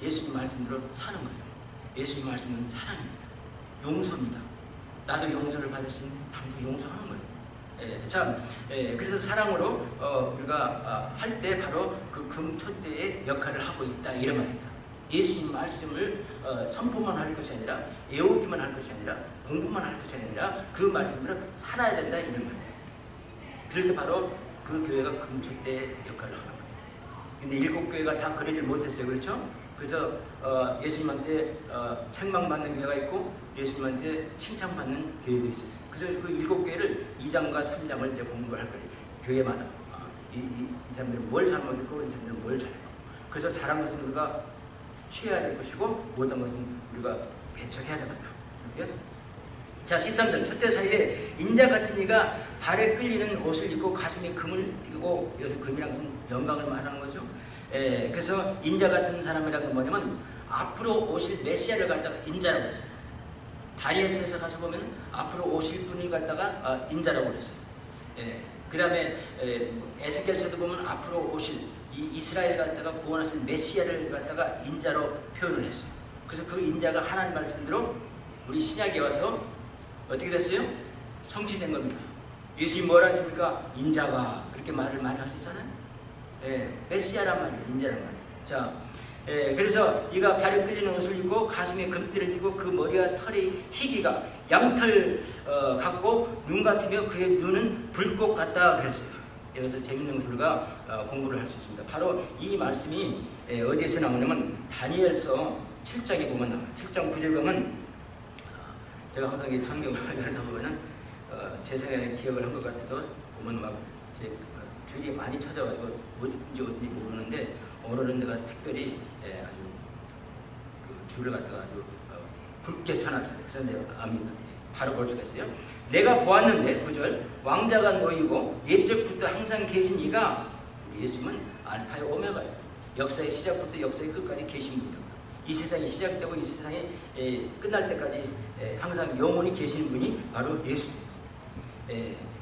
예수님 말씀대로 사는 거예요. 예수님 말씀은 사랑입니다. 용서입니다. 나도 용서를 받으신 남도 용서하는 거예요. 그래서 사랑으로 우리가 할 때 바로 그 금촛대의 역할을 하고 있다 이런 말입니다. 예수님 말씀을 선포만 할 것이 아니라 외우기만 할 것이 아니라 공부만 할 것이 아니라 그 말씀으로 살아야 된다 이런 말입니다. 그럴 때 바로 그 교회가 금촛대의 역할을 하는 거예요. 근데 7교회가 다 그러질 못했어요. 그렇죠? 그래서 예수님한테 책망받는 교회가 있고 예수님한테 칭찬받는 교회도 있었어요. 그래서 그 7교회를 2장과 3장을 이제 공부를 할 거예요. 교회마다 이 사람들은 뭘 잘못했고 이 사람들은 뭘 잘했고. 그래서 잘한 것은 우리가 취해야 될 것이고 못한 것은 우리가 배척해야 되겠다. 이렇게? 자, 13절 촛대 사이에 인자 같은 이가 발에 끌리는 옷을 입고 가슴에 금을 띠고, 여기서 금이란 영광을 말하는 거죠. 그래서 인자 같은 사람이라는 건 뭐냐면 앞으로 오실 메시아를 갖다가 인자라고 했어요. 다니엘서에서 가서 보면 앞으로 오실 분을 갖다가 인자라고 그랬어요. 그 다음에 에스겔서도 보면 앞으로 오실 이 이스라엘 갖다가 구원하실 메시아를 갖다가 인자로 표현을 했어요. 그래서 그 인자가 하나님 말씀대로 우리 신약에 와서 어떻게 됐어요? 성취된 겁니다. 예수님 뭐라 했습니까? 인자가 그렇게 말을 많이 하셨잖아요. 메시아란 말이에요. 인자란 말이에요. 자, 그래서 이가 발에 끌리는 옷을 입고 가슴에 금띠를 띠고 그 머리와 털이 희기가 양털 같고 눈 같으며 그의 눈은 불꽃 같다 그랬어요. 여기서 재밌는 것을 우리가 공부를 할 수 있습니다. 바로 이 말씀이 어디에서 나오냐면 다니엘서 7장에 보면 나와요. 7장 9절 보면 제가 항상 이 창경을 하다 보면은 제 생각에 기억을 한 것 같아도 보면 막 제 줄이 많이 찾아가지고 어딘지 모르는데 오늘은 내가 특별히 아주 그 줄을 갖다가 아주 굵게 쳐놨어요. 그래서 이제 압니다. 바로 볼 수가 있어요. 내가 보았는데 9절 왕자가 놓이고 옛적부터 항상 계신 이가 우리 예수님은 알파의 오메가예요. 역사의 시작부터 역사의 끝까지 계신 분이에요. 이 세상이 시작되고 이 세상이 끝날 때까지 항상 영원히 계신 분이 바로 예수입니다.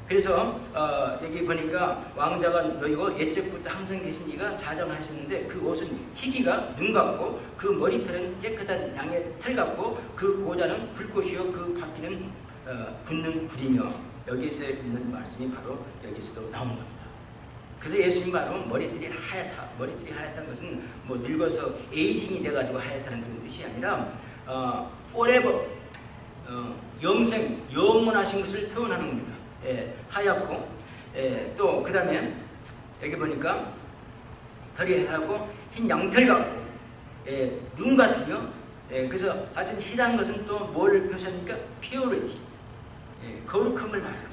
그래서 여기 보니까 왕자가 놓이고 옛적부터 항상 계신 이가 자정하셨는데 그 옷은 희기가 눈 같고 그 머리털은 깨끗한 양의 털 같고 그 보좌는 불꽃이요 그 바퀴는 붙는 불이며 여기서 있는 말씀이 바로 여기서도 나온 겁니다. 그래서 예수님 말은 머리털이 하얗다. 머리털이 하얗다는 것은 뭐 늙어서 에이징이 돼가지고 하얗다는 그런 뜻이 아니라 forever 영생 영원하신 것을 표현하는 겁니다. 하얗고 또 그 다음에 여기 보니까 털이 하얗고 흰 양털 같고 눈 같으며 그래서 하여튼 희다는 것은 또 뭘 표시합니까? purity 거룩함을 말해요.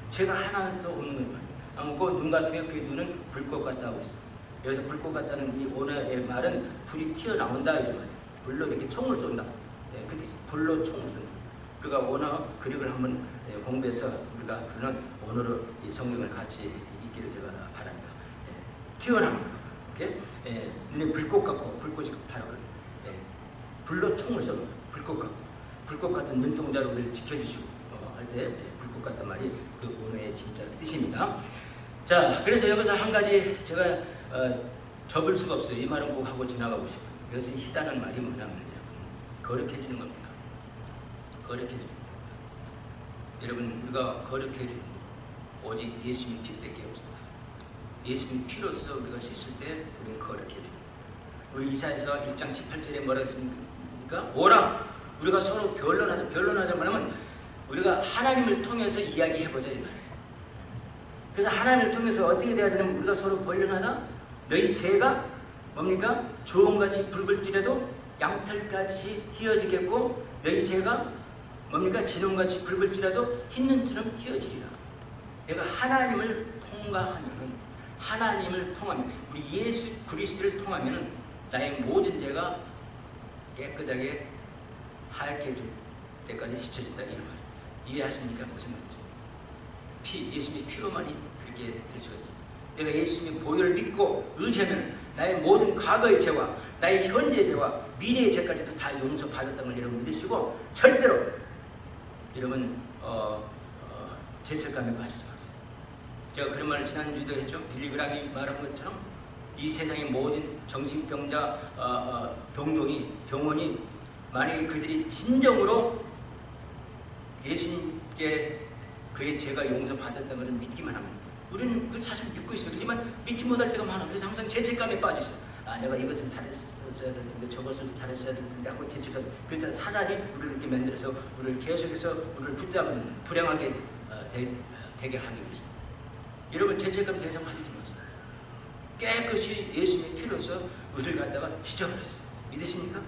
죄가 하나도 없는 걸 말해요. 그 눈 같으며 그 눈은 불꽃 같다 하고 있어요. 여기서 불꽃 같다는 이 오늘의 말은 불이 튀어나온다 이런 말이에요. 불로 이렇게 총을 쏜다. 그 뜻이 불로 총을 쏜다. 우리가 언어 그릭을 한번 공부해서 우리가 그런 언어로 이 성경을 같이 읽기를 제가 바랍니다. 튀어나오는 거예요. 눈에 불꽃 같고 불꽃이 바로 불로 총을 쏘는 불꽃 같고 불꽃 같은 눈동자로 우리를 지켜주시고 할 때 불꽃 같단 말이 그 언어의 진짜 뜻입니다. 자, 그래서 여기서 한 가지 제가 접을 수가 없어요. 이 말은 꼭 하고 지나가고 싶어요. 그래서 희다는 말이 뭐냐면 거룩해지는 겁니다. 거룩해지는 여러분 우리가 거룩해지는 오직 예수님 피밖에 없습니다. 예수님 피로써 우리가 씻을 때 우리는 거룩해지는 우리 이사야서 1장 18절에 뭐라고 했습니까? 오라 우리가 서로 변론하자 말하면 우리가 하나님을 통해서 이야기해보자 이 말이에요. 그래서 하나님을 통해서 어떻게 돼야 되냐면 우리가 서로 변론하다 너희 죄가 뭡니까? 조음같이 붉을지라도 양털같이 희어지겠고 너희 죄가 뭡니까? 진홍같이 붉을지라도 흰 눈처럼 희어지리라. 내가 하나님을 통과하면은 하나님을 통하면 우리 예수 그리스도를 통하면은 나의 모든 죄가 깨끗하게 하얗게 해줄 때까지 씻어진다 이런 말. 이해하십니까? 무슨 말인지. 예수님의 피로만이 그렇게 될 수가 있습니다. 내가 예수님의 보혈을 믿고 의지하면 나의 모든 과거의 죄와 나의 현재 죄와 미래의 죄까지도 다 용서받았다는 걸 여러분 믿으시고 절대로 여러분 죄책감에 빠지지 마세요. 제가 그런 말을 지난주에도 했죠. 빌리그람이 말한 것처럼 이 세상의 모든 정신병자 병원이 만약에 그들이 진정으로 예수님께 그의 죄가 용서받았다는 것을 믿기만 하면 우리는 그 사실 믿고 있어요. 그렇지만 믿지 못할 때가 많아. 그래서 항상 죄책감에 빠져있어요. 내가 이것을 잘했어야 될 텐데 저것을 잘했어야 될 텐데 하고 죄책감. 그래서 사단이 우리를 이렇게 만들어서 우리를 계속해서 우리를 붙잡는 불행하게 되게 하기 위해서. 여러분 죄책감 더 이상 가지지 마세요. 깨끗이 예수님의 피로서 우리를 갖다가 씻어버렸어요. 믿으십니까?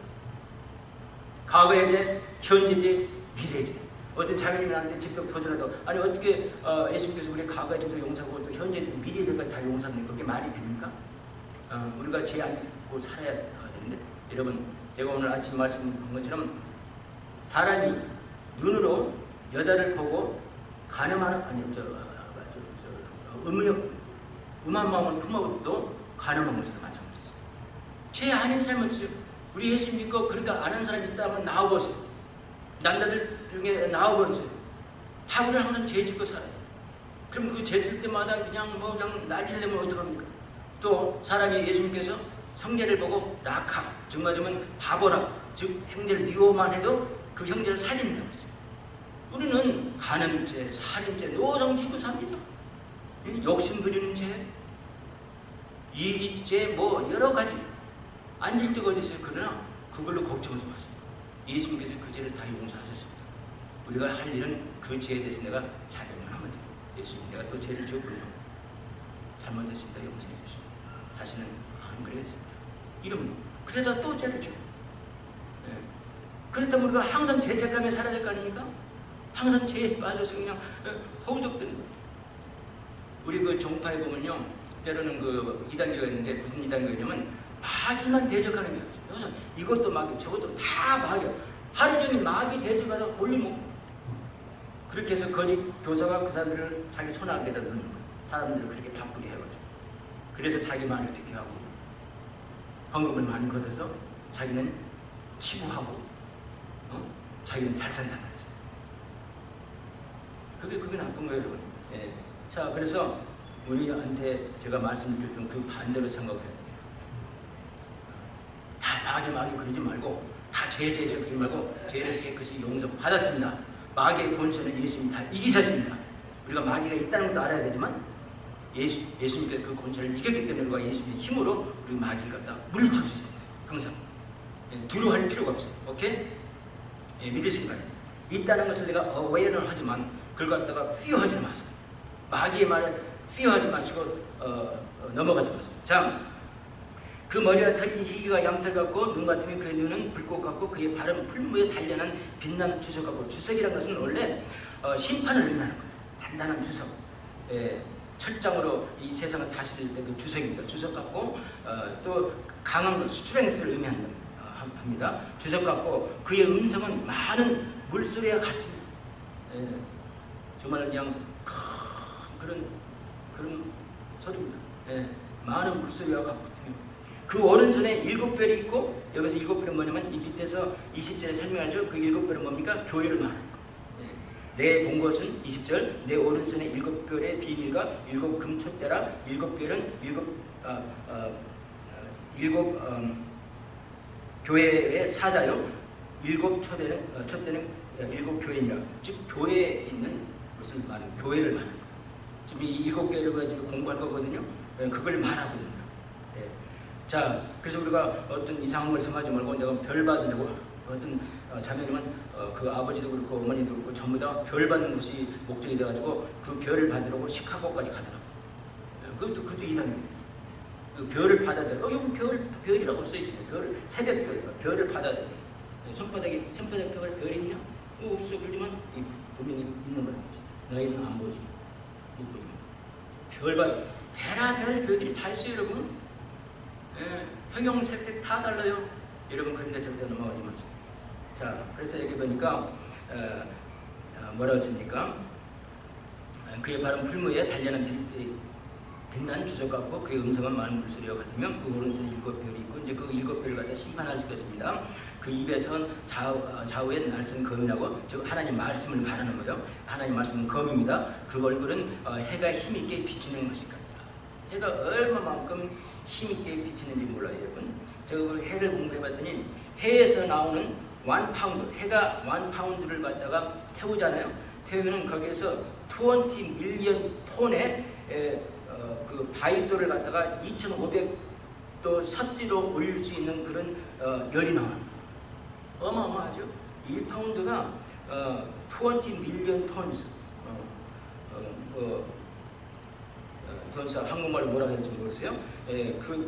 과거의 죄, 현재 죄, 미래 죄. 어떤 자기님이 나한테 직접 도전해도 아니 어떻게 예수님께서 우리 과거의 죄도 용서하고 또 현재 미래 죄까지 다 용서합니까? 그게 말이 됩니까? 우리가 죄 안 짓고 살아야 되는데 여러분 제가 오늘 아침 말씀한 것처럼 사람이 눈으로 여자를 보고 가늠하는 음한 마음을 품어도 가늠한 것이다 마찬가지죠. 죄 아닌 사람이 없어요. 우리 예수님 믿고 그러니까 아는 사람이 있다면 나와보세요. 남자들 중에 나와보세요. 다 우리는 항상 죄 짓고 살아요. 그럼 그 죄 짓을 때마다 그냥 난리를 내면 어떡합니까? 또 사람이 예수님께서 형제를 보고 라카, 즉 말하면 바보라, 즉 형제를 미워만 해도 그 형제를 살린다고 했어요. 우리는 간음죄, 살인죄, 노정짓고 삽니다. 욕심 부리는 죄, 이기죄 뭐 여러 가지 앉을 데가 어디 있어요. 그러나 그걸로 걱정하지 마세요. 예수님께서 그 죄를 다 용서하셨습니다. 우리가 할 일은 그 죄에 대해서 내가 자백만 하면 돼요. 예수님, 내가 또 죄를 지었군요. 잘못했습니다. 용서해 주시고 다시는 안 그러겠습니다. 이러면 그러다 또 죄를 지고, 예. 그렇다면 우리가 항상 죄책감에 살아야 될 거 아닙니까? 항상 죄에 빠져서 그냥 허우적대는 거예요. 우리 그 종파에 보면요, 때로는 그 이단교가 있는데 무슨 이단교냐면 마귀만 대적하는 거예요. 그래서 이것도 마귀, 저것도 다 마귀야. 하루 종일 마귀 대적하다가 볼리면 그렇게 해서 거짓 교사가 그 사람들을 자기 손아귀에다 넣는 거예요. 사람들을 그렇게 바쁘게 해가지고. 그래서 자기 말을 듣게 하고 헌금을 많이 걷어서 자기는 치부하고 자기는 잘 산다는 거지. 그게 나쁜 거예요, 여러분. 예. 자, 그래서 우리한테 제가 말씀드렸던 그 반대로 생각해야 돼요. 다 마귀 그러지 말고, 다 죄 그러지 말고, 죄를 깨끗이 용서받았습니다. 마귀의 권세는 예수님이 다 이기셨습니다. 우리가 마귀가 있다는 것도 알아야 되지만 예수님께서 그 권세를 이겼기 때문에 우리가 예수님의 힘으로 우리 마귀를 갖다 물리칠 수 있습니다. 항상. 예, 두려워할 필요가 없어요. 오케이? 예, 믿으신가요? 있다는 것을 내가 어웨어는 하지만 그걸 갖다가 휘어하지 마세요. 마귀의 말을 휘어하지 마시고 넘어가지 마세요. 자, 그 머리와 털인 희귀가 양털 같고 눈 같으면 그의 눈은 불꽃 같고 그의 발은 풀무에 단련한 빛난 주석 같고, 주석이라는 것은 원래 심판을 의미하는 거예요. 단단한 주석. 예, 철장으로 이 세상을 다스릴 때 그 주석입니다. 주석 같고 또 강한 것, 스트렝스를 의미합니다. 주석 같고 그의 음성은 많은 물소리와 같습니다. 예, 정말 그냥 그런 소리입니다. 예, 많은 물소리와 같거든요. 그 오른손에 7별이 있고, 여기서 7별은 뭐냐면 이 밑에서 20절에 설명하죠. 그 7별은 뭡니까? 교회를 말하는 거예요. 내 본 것은 20절, 내 오른손에 7별의 비밀과 7 금촛대라. 7별은 7 교회의 사자요. 7 촛대는 7 교회니라. 즉 교회에 있는 것을 말하는, 교회를 말하는 거예요. 지금 이 7개를 가지고 공부할 거거든요. 그걸 말하거든요. 예. 자, 그래서 우리가 어떤 이상한 걸 생각하지 말고 내가 별 받으려고, 어떤 자매님은 그 아버지도 그렇고 어머니도 그렇고 전부 다 별 받는 것이 목적이 돼가지고 그 별을 받으려고 시카고까지 가더라고요. 그것도 이상해요. 그 별을 받아들여. 여기 별이라고 써있죠. 새벽별, 별을 받아들여. 손바닥에 별 있냐? 없어. 그러지만 분명히 있는 거라지. 너희는 안 보지. 못 보지. 별별 별들이 다 있어요, 여러분. 예, 형형색색 다 달라요. 여러분, 그런데 절대 넘어가지 마세요. 자, 그래서 여기 보니까 뭐라고 했습니까? 그의 발은 풀무에 단련한 빛난 주석 같고 그의 음성은 많은 물소리와 같으면 그 오른손에 7별이 있고, 이제 그 7별을 갖다 심판할 것입니다. 그 입에선 좌우에 날선 검이라고, 즉 하나님 말씀을 말하는 거예요. 하나님 말씀은 검입니다. 그 얼굴은 해가 힘있게 비치는 것일 같다. 해가 얼마만큼 힘있게 비치는지 몰라요, 여러분. 저 해를 공부해봤더니 해에서 나오는 1파운드, 해가 1파운드를 갖다가 태우잖아요. 태우면은 거기에서 20 밀리언 톤의 그 바위돌을 갖다가 2,500도 섭씨로 올릴 수 있는 그런 열이 나와요. 어마어마하죠. 1파운드가 20 밀리언 톤스. 톤스 한국말로 뭐라고 했는지 모르겠어요.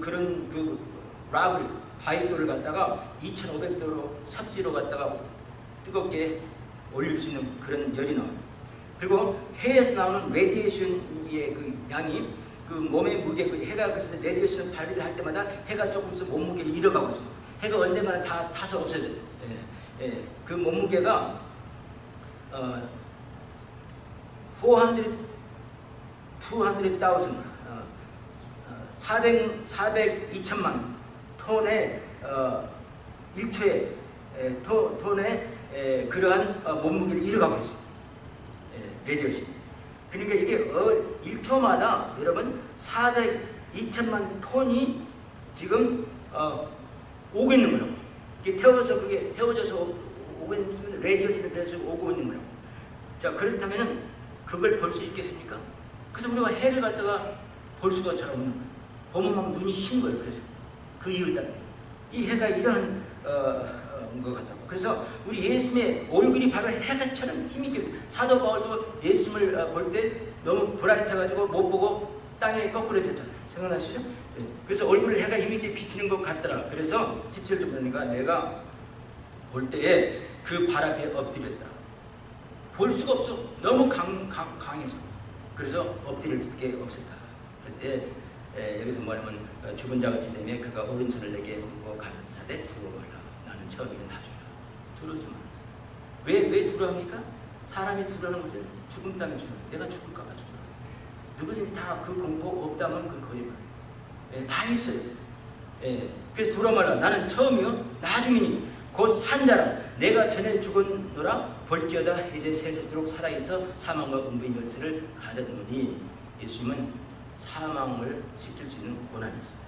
그런 그 락을, 바위돌을 갖다가 2,500도로 섭씨로 갖다가 뜨겁게 올릴 수 있는 그런 열이 나와요. 그리고 해에서 나오는 레디에이션의 그 양이 그 몸의 무게, 그 해가 그래서 레디에이션을 발휘를 할 때마다 해가 조금씩 몸무게를 잃어가고 있어요. 해가 언젠가는 다 타서 없어져요. 그 몸무게가 2,000만 톤의 1초에 톤의 그러한 몸무게를 잃어가고 있어요. 레디오시. 그러니까 이게 1초마다 여러분 2천만 톤이 지금 오고 있는 거라고. 이게 태워져서 오고 있는 레디오시를 그래서 오고 있는 거라고. 자, 그렇다면은 그걸 볼 수 있겠습니까? 그래서 우리가 해를 갖다가 볼 수가 잘 없는 거예요. 보면 막 눈이 신 거예요. 그래서 그 이유 때문에 이 해가 이런 것 같다고. 그래서 우리 예수님의 얼굴이 바로 해가처럼 힘있게, 사도 바울도 예수님을 볼 때 너무 브라이트해가지고 못 보고 땅에 거꾸로 졌잖아요. 생각나시죠? 그래서 얼굴을 해가 힘있게 비치는 것 같더라. 그래서 17절 보니까 내가 볼 때에 그 발 앞에 엎드렸다. 볼 수가 없어. 너무 강해서. 그래서 엎드릴 수밖에 없었다. 그때 여기서 뭐냐면 죽은 자같이 되며 그가 오른손을 내게 얹고 가라사대 두려워하라. 나는 처음이요 나중이라. 두려워하지 마. 왜 두려워합니까? 사람이 두려워하는 것은 죽음 때문에 두려워. 내가 죽을까 봐 두려워. 누구든지 다 그 공포 없다면 그 거짓말. 다 있어요. 그래서 두려워 말라. 나는 처음이요 나중이니 곧 산자라. 내가 전에 죽었노라. 볼지어다 이제 세세토록 살아있어 사망과 음부의 열쇠를 가졌노니. 예수님은 사망을 지킬 수 있는 권한이 있습니다.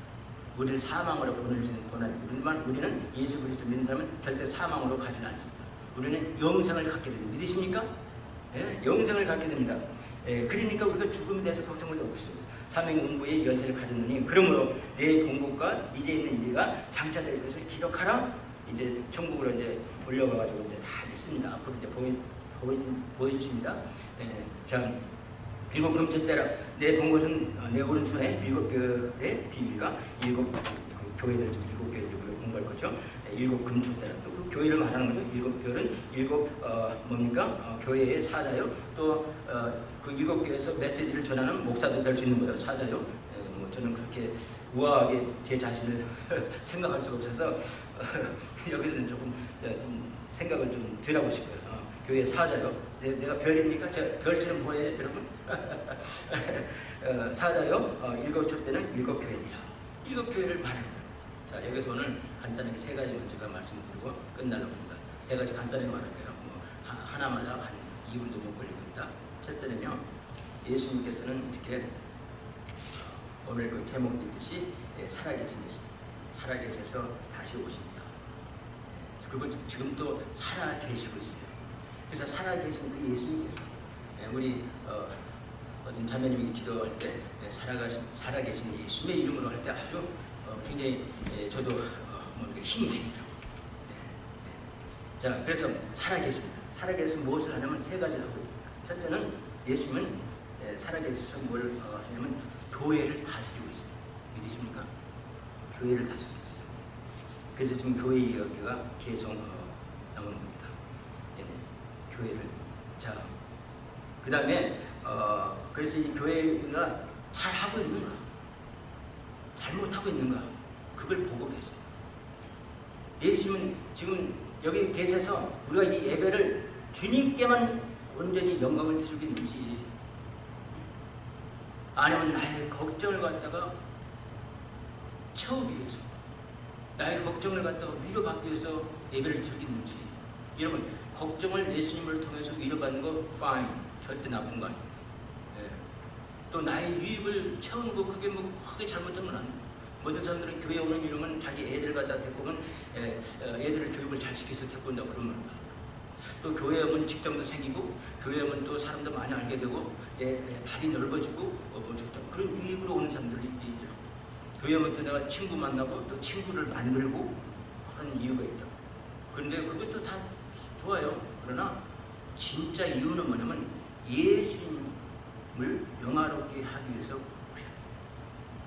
우리를 사망으로 보낼 수 있는 권한이 있습니다. 하지만 우리는 예수 그리스도 믿는 사람은 절대 사망으로 가지는 않습니다. 우리는 영생을 갖게 됩니다. 믿으십니까? 영생을 갖게 됩니다. 그러니까 우리가 죽음에 대해서 걱정할 리 없습니다. 사망 음부의 열쇠를 가졌노니 그러므로 내 본국과 이제 있는 일이가 장차될 것을 기록하라. 이제 천국으로 이제 올려가가지고 이제 다 있습니다. 앞으로 이제 보여주십니다. 자, 일곱 금초 때라. 내 본 것은 내 오른손에 일곱 별의 비밀과 일곱 교회들, 일곱 교회를 공부할 거죠. 일곱 금초 때라. 또 그 교회를 말하는 거죠. 일곱 별은 일곱 뭡니까? 교회의 사자요. 또 그 일곱 교회에서 메시지를 전하는 목사도 될 수 있는 거예요. 사자요. 저는 그렇게 우아하게 제 자신을 생각할 수가 없어서 여기서는 조금 생각을 좀 덜 하고 싶어요. 교회 사자요. 내가 별입니까? 별처럼 보여요, 여러분? 사자요. 일곱 초 때는 일곱 교회니라. 일곱 교회를 말하는 거예요. 자, 여기서 오늘 간단하게 세 가지만 제가 말씀드리고 끝나려고 합니다. 세 가지 간단하게 말할게요. 하나마다 한 2분도 못 걸립니다. 첫째는요, 예수님께서는 이렇게 오늘 그 제목 있듯이 살아계신 예수, 살아계셔서 다시 오십니다. 그리고 지금 또 살아계시고 있어요. 그래서 살아계신 그 예수님께서 우리 어떤 자매님이 기도할 때 살아계신 예수님의 이름으로 할 때 아주 굉장히 저도 힘이 생기더라고요. 자, 그래서 살아계십니다. 살아계셔서 무엇을 하냐면 세 가지를 하고 있습니다. 첫째는 예수님은 살아계셔서 뭘 하시냐면 교회를 다스리고 있어요. 믿으십니까? 교회를 다스리고 있어요. 그래서 지금 교회 이야기가 계속 나오는 겁니다. 교회를. 자, 그 다음에 그래서 이 교회가 잘 하고 있는가, 잘못하고 있는가, 그걸 보고 계세요. 예수님은 지금 여기 계셔서 우리가 이 예배를 주님께만 온전히 영광을 드리고 있는지, 아니면 나의 걱정을 갖다가 채우기 위해서, 나의 걱정을 갖다가 위로받기 위해서 예배를 드리는지. 여러분, 걱정을 예수님을 통해서 위로받는 거 fine, 절대 나쁜 거 아닙니다. 또 나의 유익을 채우는 거, 그게 뭐 크게 잘못하면 안 돼요. 모든 사람들은 교회 오는 이름은 자기 애들 갖다 데리고 오면 애들을 교육을 잘 시켜서 데리고 온다고 그런 말을 합니다. 또 교회 오면 직장도 생기고, 교회 오면 또 사람도 많이 알게 되고, 발이 넓어지고, 뭐 좋다. 그런 유익으로 오는 사람들이 있더라고요. 교회 오면 또 내가 친구 만나고, 또 친구를 만들고, 그런 이유가 있다고. 그런데 그것도 다 좋아요. 그러나 진짜 이유는 뭐냐면 예수님을 영화롭게 하기 위해서 오셔야 돼요.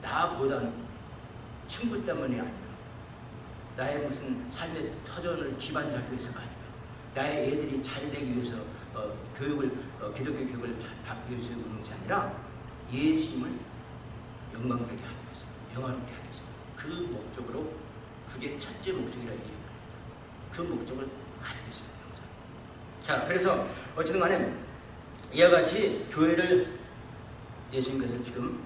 나보다는 친구 때문이 아니라, 나의 무슨 삶의 터전을 기반 잡기 위해서가 아니라, 나의 애들이 잘 되기 위해서 교육을, 기독교 교육을 잘 받기 위해서 오는 것이 아니라 예수님을 영광되게 하기 위해서, 영화롭게 하기 위해서, 그 목적으로, 그게 첫째 목적이라 얘기합니다. 그 목적을 가지고 있습니다. 항상. 자, 그래서 어쨌든 간에 이와 같이 교회를 예수님께서 지금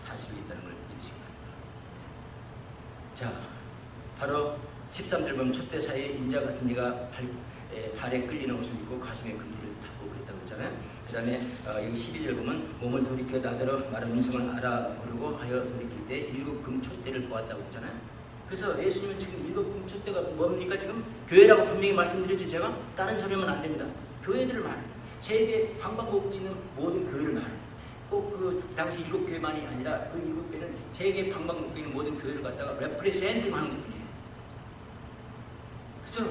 다스리고 있다는 걸 믿으시기 바랍니다. 자, 바로 13절 보면 촛대 사이에 인자 같은 이가 발에 끌리는 옷을 입고 가슴에 금띠를 받고 그랬다고 했잖아요. 그 다음에 여기 12절 보면 몸을 돌이켜 나더러 말한 음성을 알아보려고 하여 돌이킬 때 일곱 금 촛대를 보았다고 했잖아요. 그래서 예수님은 지금 일곱 금 촛대가 뭡니까? 지금 교회라고 분명히 말씀드렸죠. 제가 다른 소리 하면 안 됩니다. 교회들을 말해요. 세계 방방곡곡에 있는 모든 교회를 말해요. 꼭 그 당시 7교회만이 아니라 그 7교회는 세계 방방곡곡에 있는 모든 교회를 갖다가 레프레센팅 하는 것뿐이에요. 그래서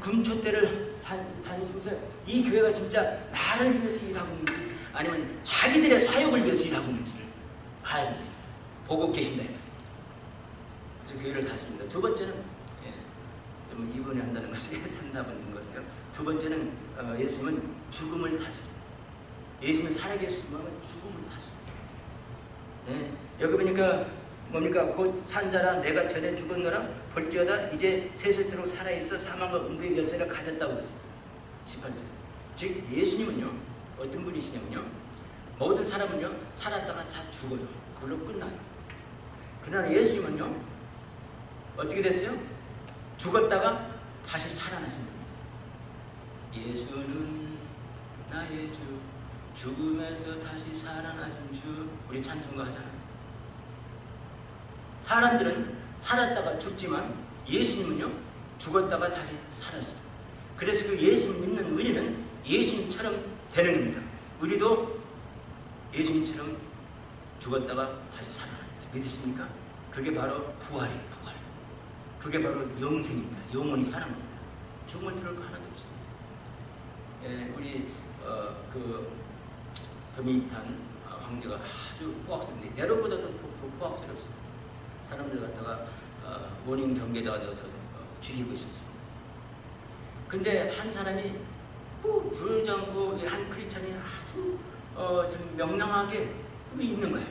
금초대를 다니시면서 이 교회가 진짜 나를 위해서 일하고 있는지 아니면 자기들의 사역을 위해서 일하고 있는지를 봐야 돼요. 보고 계신다. 그래서 교회를 다십니다. 두 번째는 좀 2번에 한다는 것이 3, 4번 된 것 같아요. 두 번째는 예수님은 죽음을 다스립니다. 예수님은 살아계시지만 죽음을 다스립니다. 네. 여기 보니까 뭡니까? 곧 산자라 내가 전에 죽었노라 볼지어다 이제 세세토록 살아있어 사망과 음부의 열쇠를 가졌다고 그랬죠. 18절. 즉 예수님은요 어떤 분이시냐면요 모든 사람은요 살았다가 다 죽어요. 그걸로 끝나요. 그러나 예수님은요 어떻게 됐어요? 죽었다가 다시 살아나신 분이에요. 예수는 나의 주 죽음에서 다시 살아나신 주. 우리 찬송가 하잖아요. 사람들은 살았다가 죽지만 예수님은요 죽었다가 다시 살았어요. 그래서 그 예수님 믿는 우리는 예수님처럼 되는 겁니다. 우리도 예수님처럼 죽었다가 다시 살아납니다. 믿으십니까? 그게 바로 부활이에요. 부활. 그게 바로 영생입니다. 영원히 사는 겁니다. 죽음을 들을 거 하나도 없습니다. 우리 그 도미니칸 황제가 아주 포악스럽는데 네로보다도 더 포악스럽습니다. 사람들 갖다가 원인 경계에다가 넣어서 죽이고 있었습니다. 근데 한 사람이 두려우지 않고 한 크리스찬이 아주 좀 명랑하게 있는 거예요.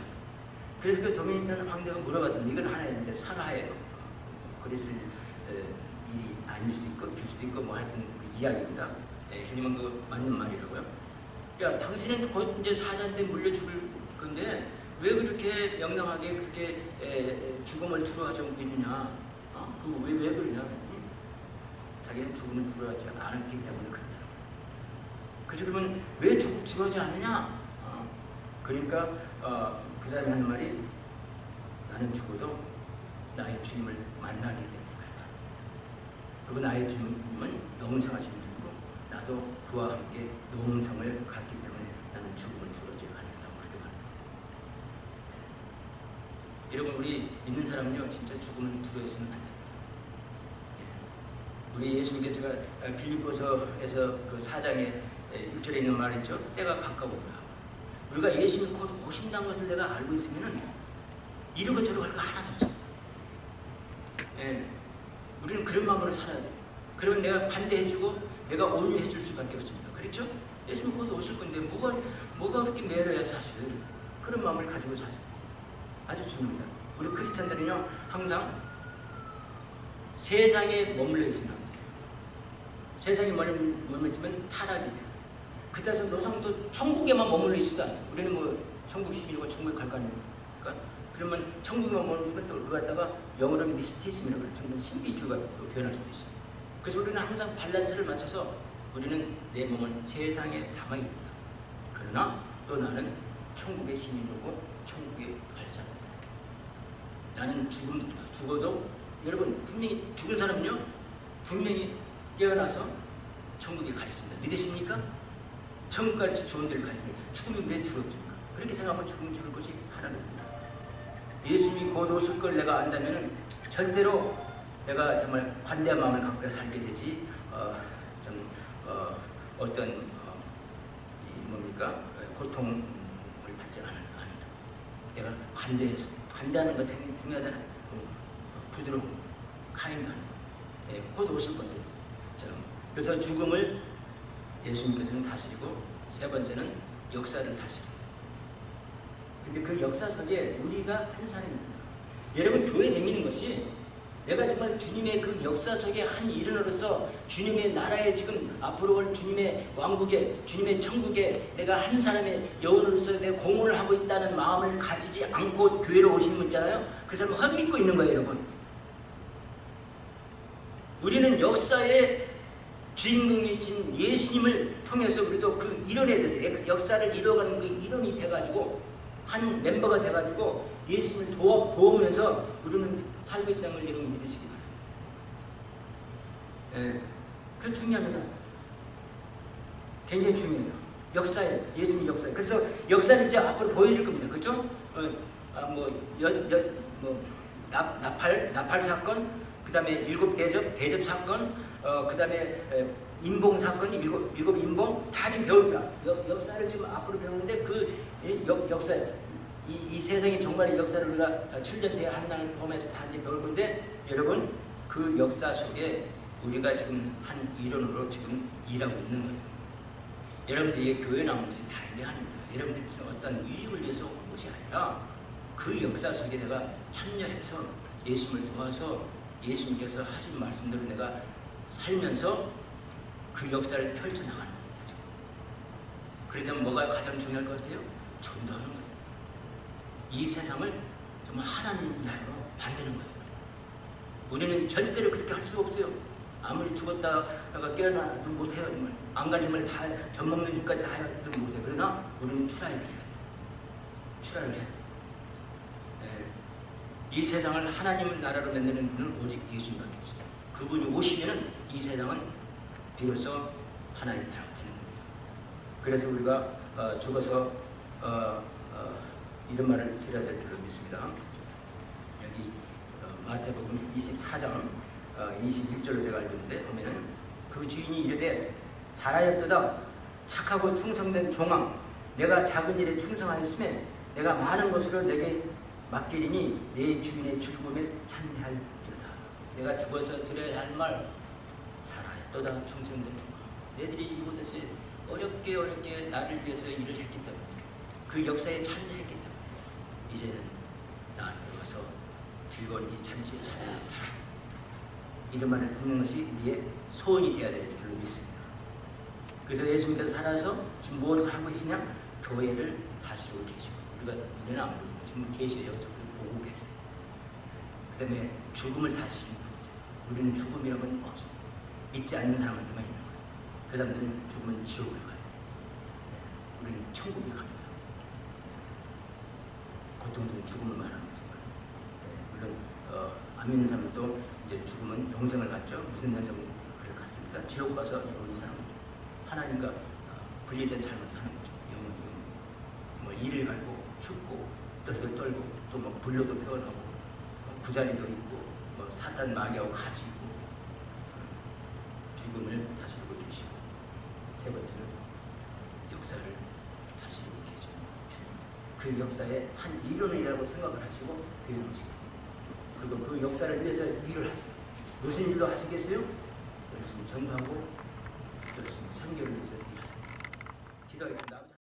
그래서 그 도미니칸 황제가 물어봤더니 이건 하나의 이제 사과예요. 그랬을 일이 아닐 수도 있고 줄 수도 있고 뭐 하여튼 그 이야기입니다. 주님은 그 맞는 말이라고요. 야, 당신은 곧 이제 사자한테 물려 죽을 건데 왜 그렇게 명랑하게 그렇게 죽음을 두려워하지 있느냐? 왜 그러냐? 자기는 죽음을 두려워하지 않았기 때문에 그렇다. 그래서 그러면 왜 두려워하지 않느냐? 그러니까 그 사람이 하는 말이 나는 죽어도 나의 주님을 만나기 때문에 그렇다. 그리고 나의 주님은 영생하신 분이고 나도 그와 함께 영생을 갖기 때문에 나는 죽음을 두려워하지 않는다고 그렇게 말합니다. 여러분 우리 믿는 사람은요 진짜 죽음을 두려워해서는 안 됩니다. 우리 예수님께 제가 빌립보서에서 그 4장에 6절에 있는 말 있죠. 때가 가까우구나. 우리가 예수님이 곧 오신다는 것을 내가 알고 있으면은 이러고 저러고 할 거 하나도 없습니다. 우리는 그런 마음으로 살아야 돼요. 그러면 내가 관대해지고 내가 온유해질 수밖에 없습니다. 그렇죠? 예수님 곧 오실 건데 뭐가 그렇게 매려야 사실 그런 마음을 가지고 사세요. 아주 중요합니다. 우리 크리스찬들은요 항상 세상에 머물러 있으면 합니다. 세상에 머물러 있으면 타락이 돼요. 그때서 노상도 천국에만 머물러 있어도 안 돼요. 우리는 뭐 천국 시민이고 천국에 갈 거 아닙니까? 그러면 천국에만 머물러 있으면 또 그거 갖다가 영어로는 미스티즘이라고 그래요. 정말 신비주의가 변할 수도 있어요. 그래서 우리는 항상 밸런스를 맞춰서 우리는 내 몸은 세상에 담아 있다. 그러나 또 나는 천국의 시민이고 천국의 발자국이다. 나는 죽어도 여러분 분명히 죽은 사람은요 분명히 깨어나서 천국에 가 있습니다. 믿으십니까? 천국같이 좋은 데를 가 있습니다. 죽으면 왜 두렵습니까? 그렇게 생각하면 죽으면 죽을 것이 하나도 없습니다. 예수님이 곧 오실 걸 내가 안다면 절대로 내가 정말 관대한 마음을 갖고 살게 되지 어떤 고통을 받지 않는다. 내가 관대하는 것 되게 중요하잖아요. 부드러운 카인드하는 것. 곧 오실 건데. 그래서 죽음을 예수님께서는 다스리고 세 번째는 역사를 다스립니다. 근데 그 역사 속에 우리가 한 사람입니다. 여러분 교회 다니는 것이 내가 정말 주님의 그 역사 속에 한 일원으로서 주님의 나라에 지금 앞으로 올 주님의 왕국에 주님의 천국에 내가 한 사람의 여원으로서 내 공헌을 하고 있다는 마음을 가지지 않고 교회로 오시는 분 있잖아요. 그 사람은 헛믿고 있는 거예요, 여러분. 우리는 역사의 주인공이신 예수님을 통해서 우리도 그 일원에 대해서 그 역사를 이뤄가는 그 일원이 돼가지고 한 멤버가 돼가지고 예수님을 도우면서 우리는 살고 있다는 걸 여러분 믿으시기 바랍니다. 그게 중요합니다. 굉장히 중요해요. 역사예요. 예수님 역사예요. 그래서 역사는 이제 앞으로 보여질 겁니다. 그죠? 나팔 사건, 그 다음에 일곱 대접 사건, 그 다음에 인봉 사건, 일곱 인봉 다 지금 배웁니다. 역사를 지금 앞으로 배우는데 그 역사, 이 세상이 정말 역사를 우리가 7년 뒤에 한나를 포함해서 다 이제 배울 건데, 여러분 그 역사 속에 우리가 지금 한 일원으로 지금 일하고 있는 거예요. 여러분들이 교회 나온 것이 다 인정합니다. 여러분들이 무슨 어떤 이익을 위해서 온 것이 아니라 그 역사 속에 내가 참여해서 예수님을 도와서 예수님께서 하신 말씀대로 내가 살면서 그 역사를 펼쳐나가는 겁니다. 지금. 그러자면 뭐가 가장 중요할 것 같아요? 전도하는 거예요. 이 세상을 정말 하나님 나라로 만드는 거예요. 우리는 절대로 그렇게 할 수가 없어요. 아무리 죽었다가 깨어나도 못해요. 정말 안간힘을 다 젖먹는 일까지 하여도 못해요. 그러나 우리는 출하를 해요. 출하를 해요. 이 세상을 하나님의 나라로 만드는 분은 오직 예수님밖에 없어요. 그분이 오시면은 이 세상은 비로소 하나님 나라가 되는 겁니다. 그래서 우리가 죽어서 이런 말을 드려야 될 줄로 믿습니다. 여기 마태복음 24장 21절로 내가 알고 있는데 보면은 그 주인이 이르되 잘하였도다 착하고 충성된 종아, 내가 작은 일에 충성하였으면 내가 많은 것으로 내게 맡기리니 내 주인의 즐거움에 참여할지어다. 내가 죽어서 드려야 할 말 잘하였도다 충성된 종아. 너희들이 이곳에서 어렵게 나를 위해서 일을 했기 때문에 그 역사에 참여했기 때문에 이제는 나한테 와서 즐거운 이 잔치에 참여하라. 이런 말을 듣는 것이 우리의 소원이 되어야 될 줄로 믿습니다. 그래서 예수님께서 살아서 지금 뭘 하고 계시냐? 교회를 다스리고 계시고, 우리가 눈에는 안 보이지만 지금 계시에요. 저를 보고 계세요. 그 다음에 죽음을 다스리고 계세요. 우리는 죽음이라는 건 없습니다. 믿지 않는 사람한테만 있는 거예요. 그 사람들은 죽으면 지옥을 가요. 우리는 천국에 갑니다. 고통스러운 죽음을 말하는 거지만, 물론 안 믿는 사람도 이제 죽으면 영생을 갖죠. 무슨 영생을 갖습니까? 지옥 가서 영원히 사는 거죠. 하나님과 분리된 삶을 사는 거죠. 영원히. 뭐 이를 갈고 춥고 떨고 또 뭐 불로도 표현하고 구자리도 있고 뭐 사탄 마귀하고 같이 있고 죽음을 다스리고 계시고, 세 번째는 역사를 다스리고 계시고 그 역사의 한 일원이라고 생각을 하시고 교회하시고, 그리고 그 역사를 위해서 일을 하세요. 무슨 일로 하시겠어요? 열심히 전도하고 열심히 선교를 위해서 일하세요. 기도하겠습니다.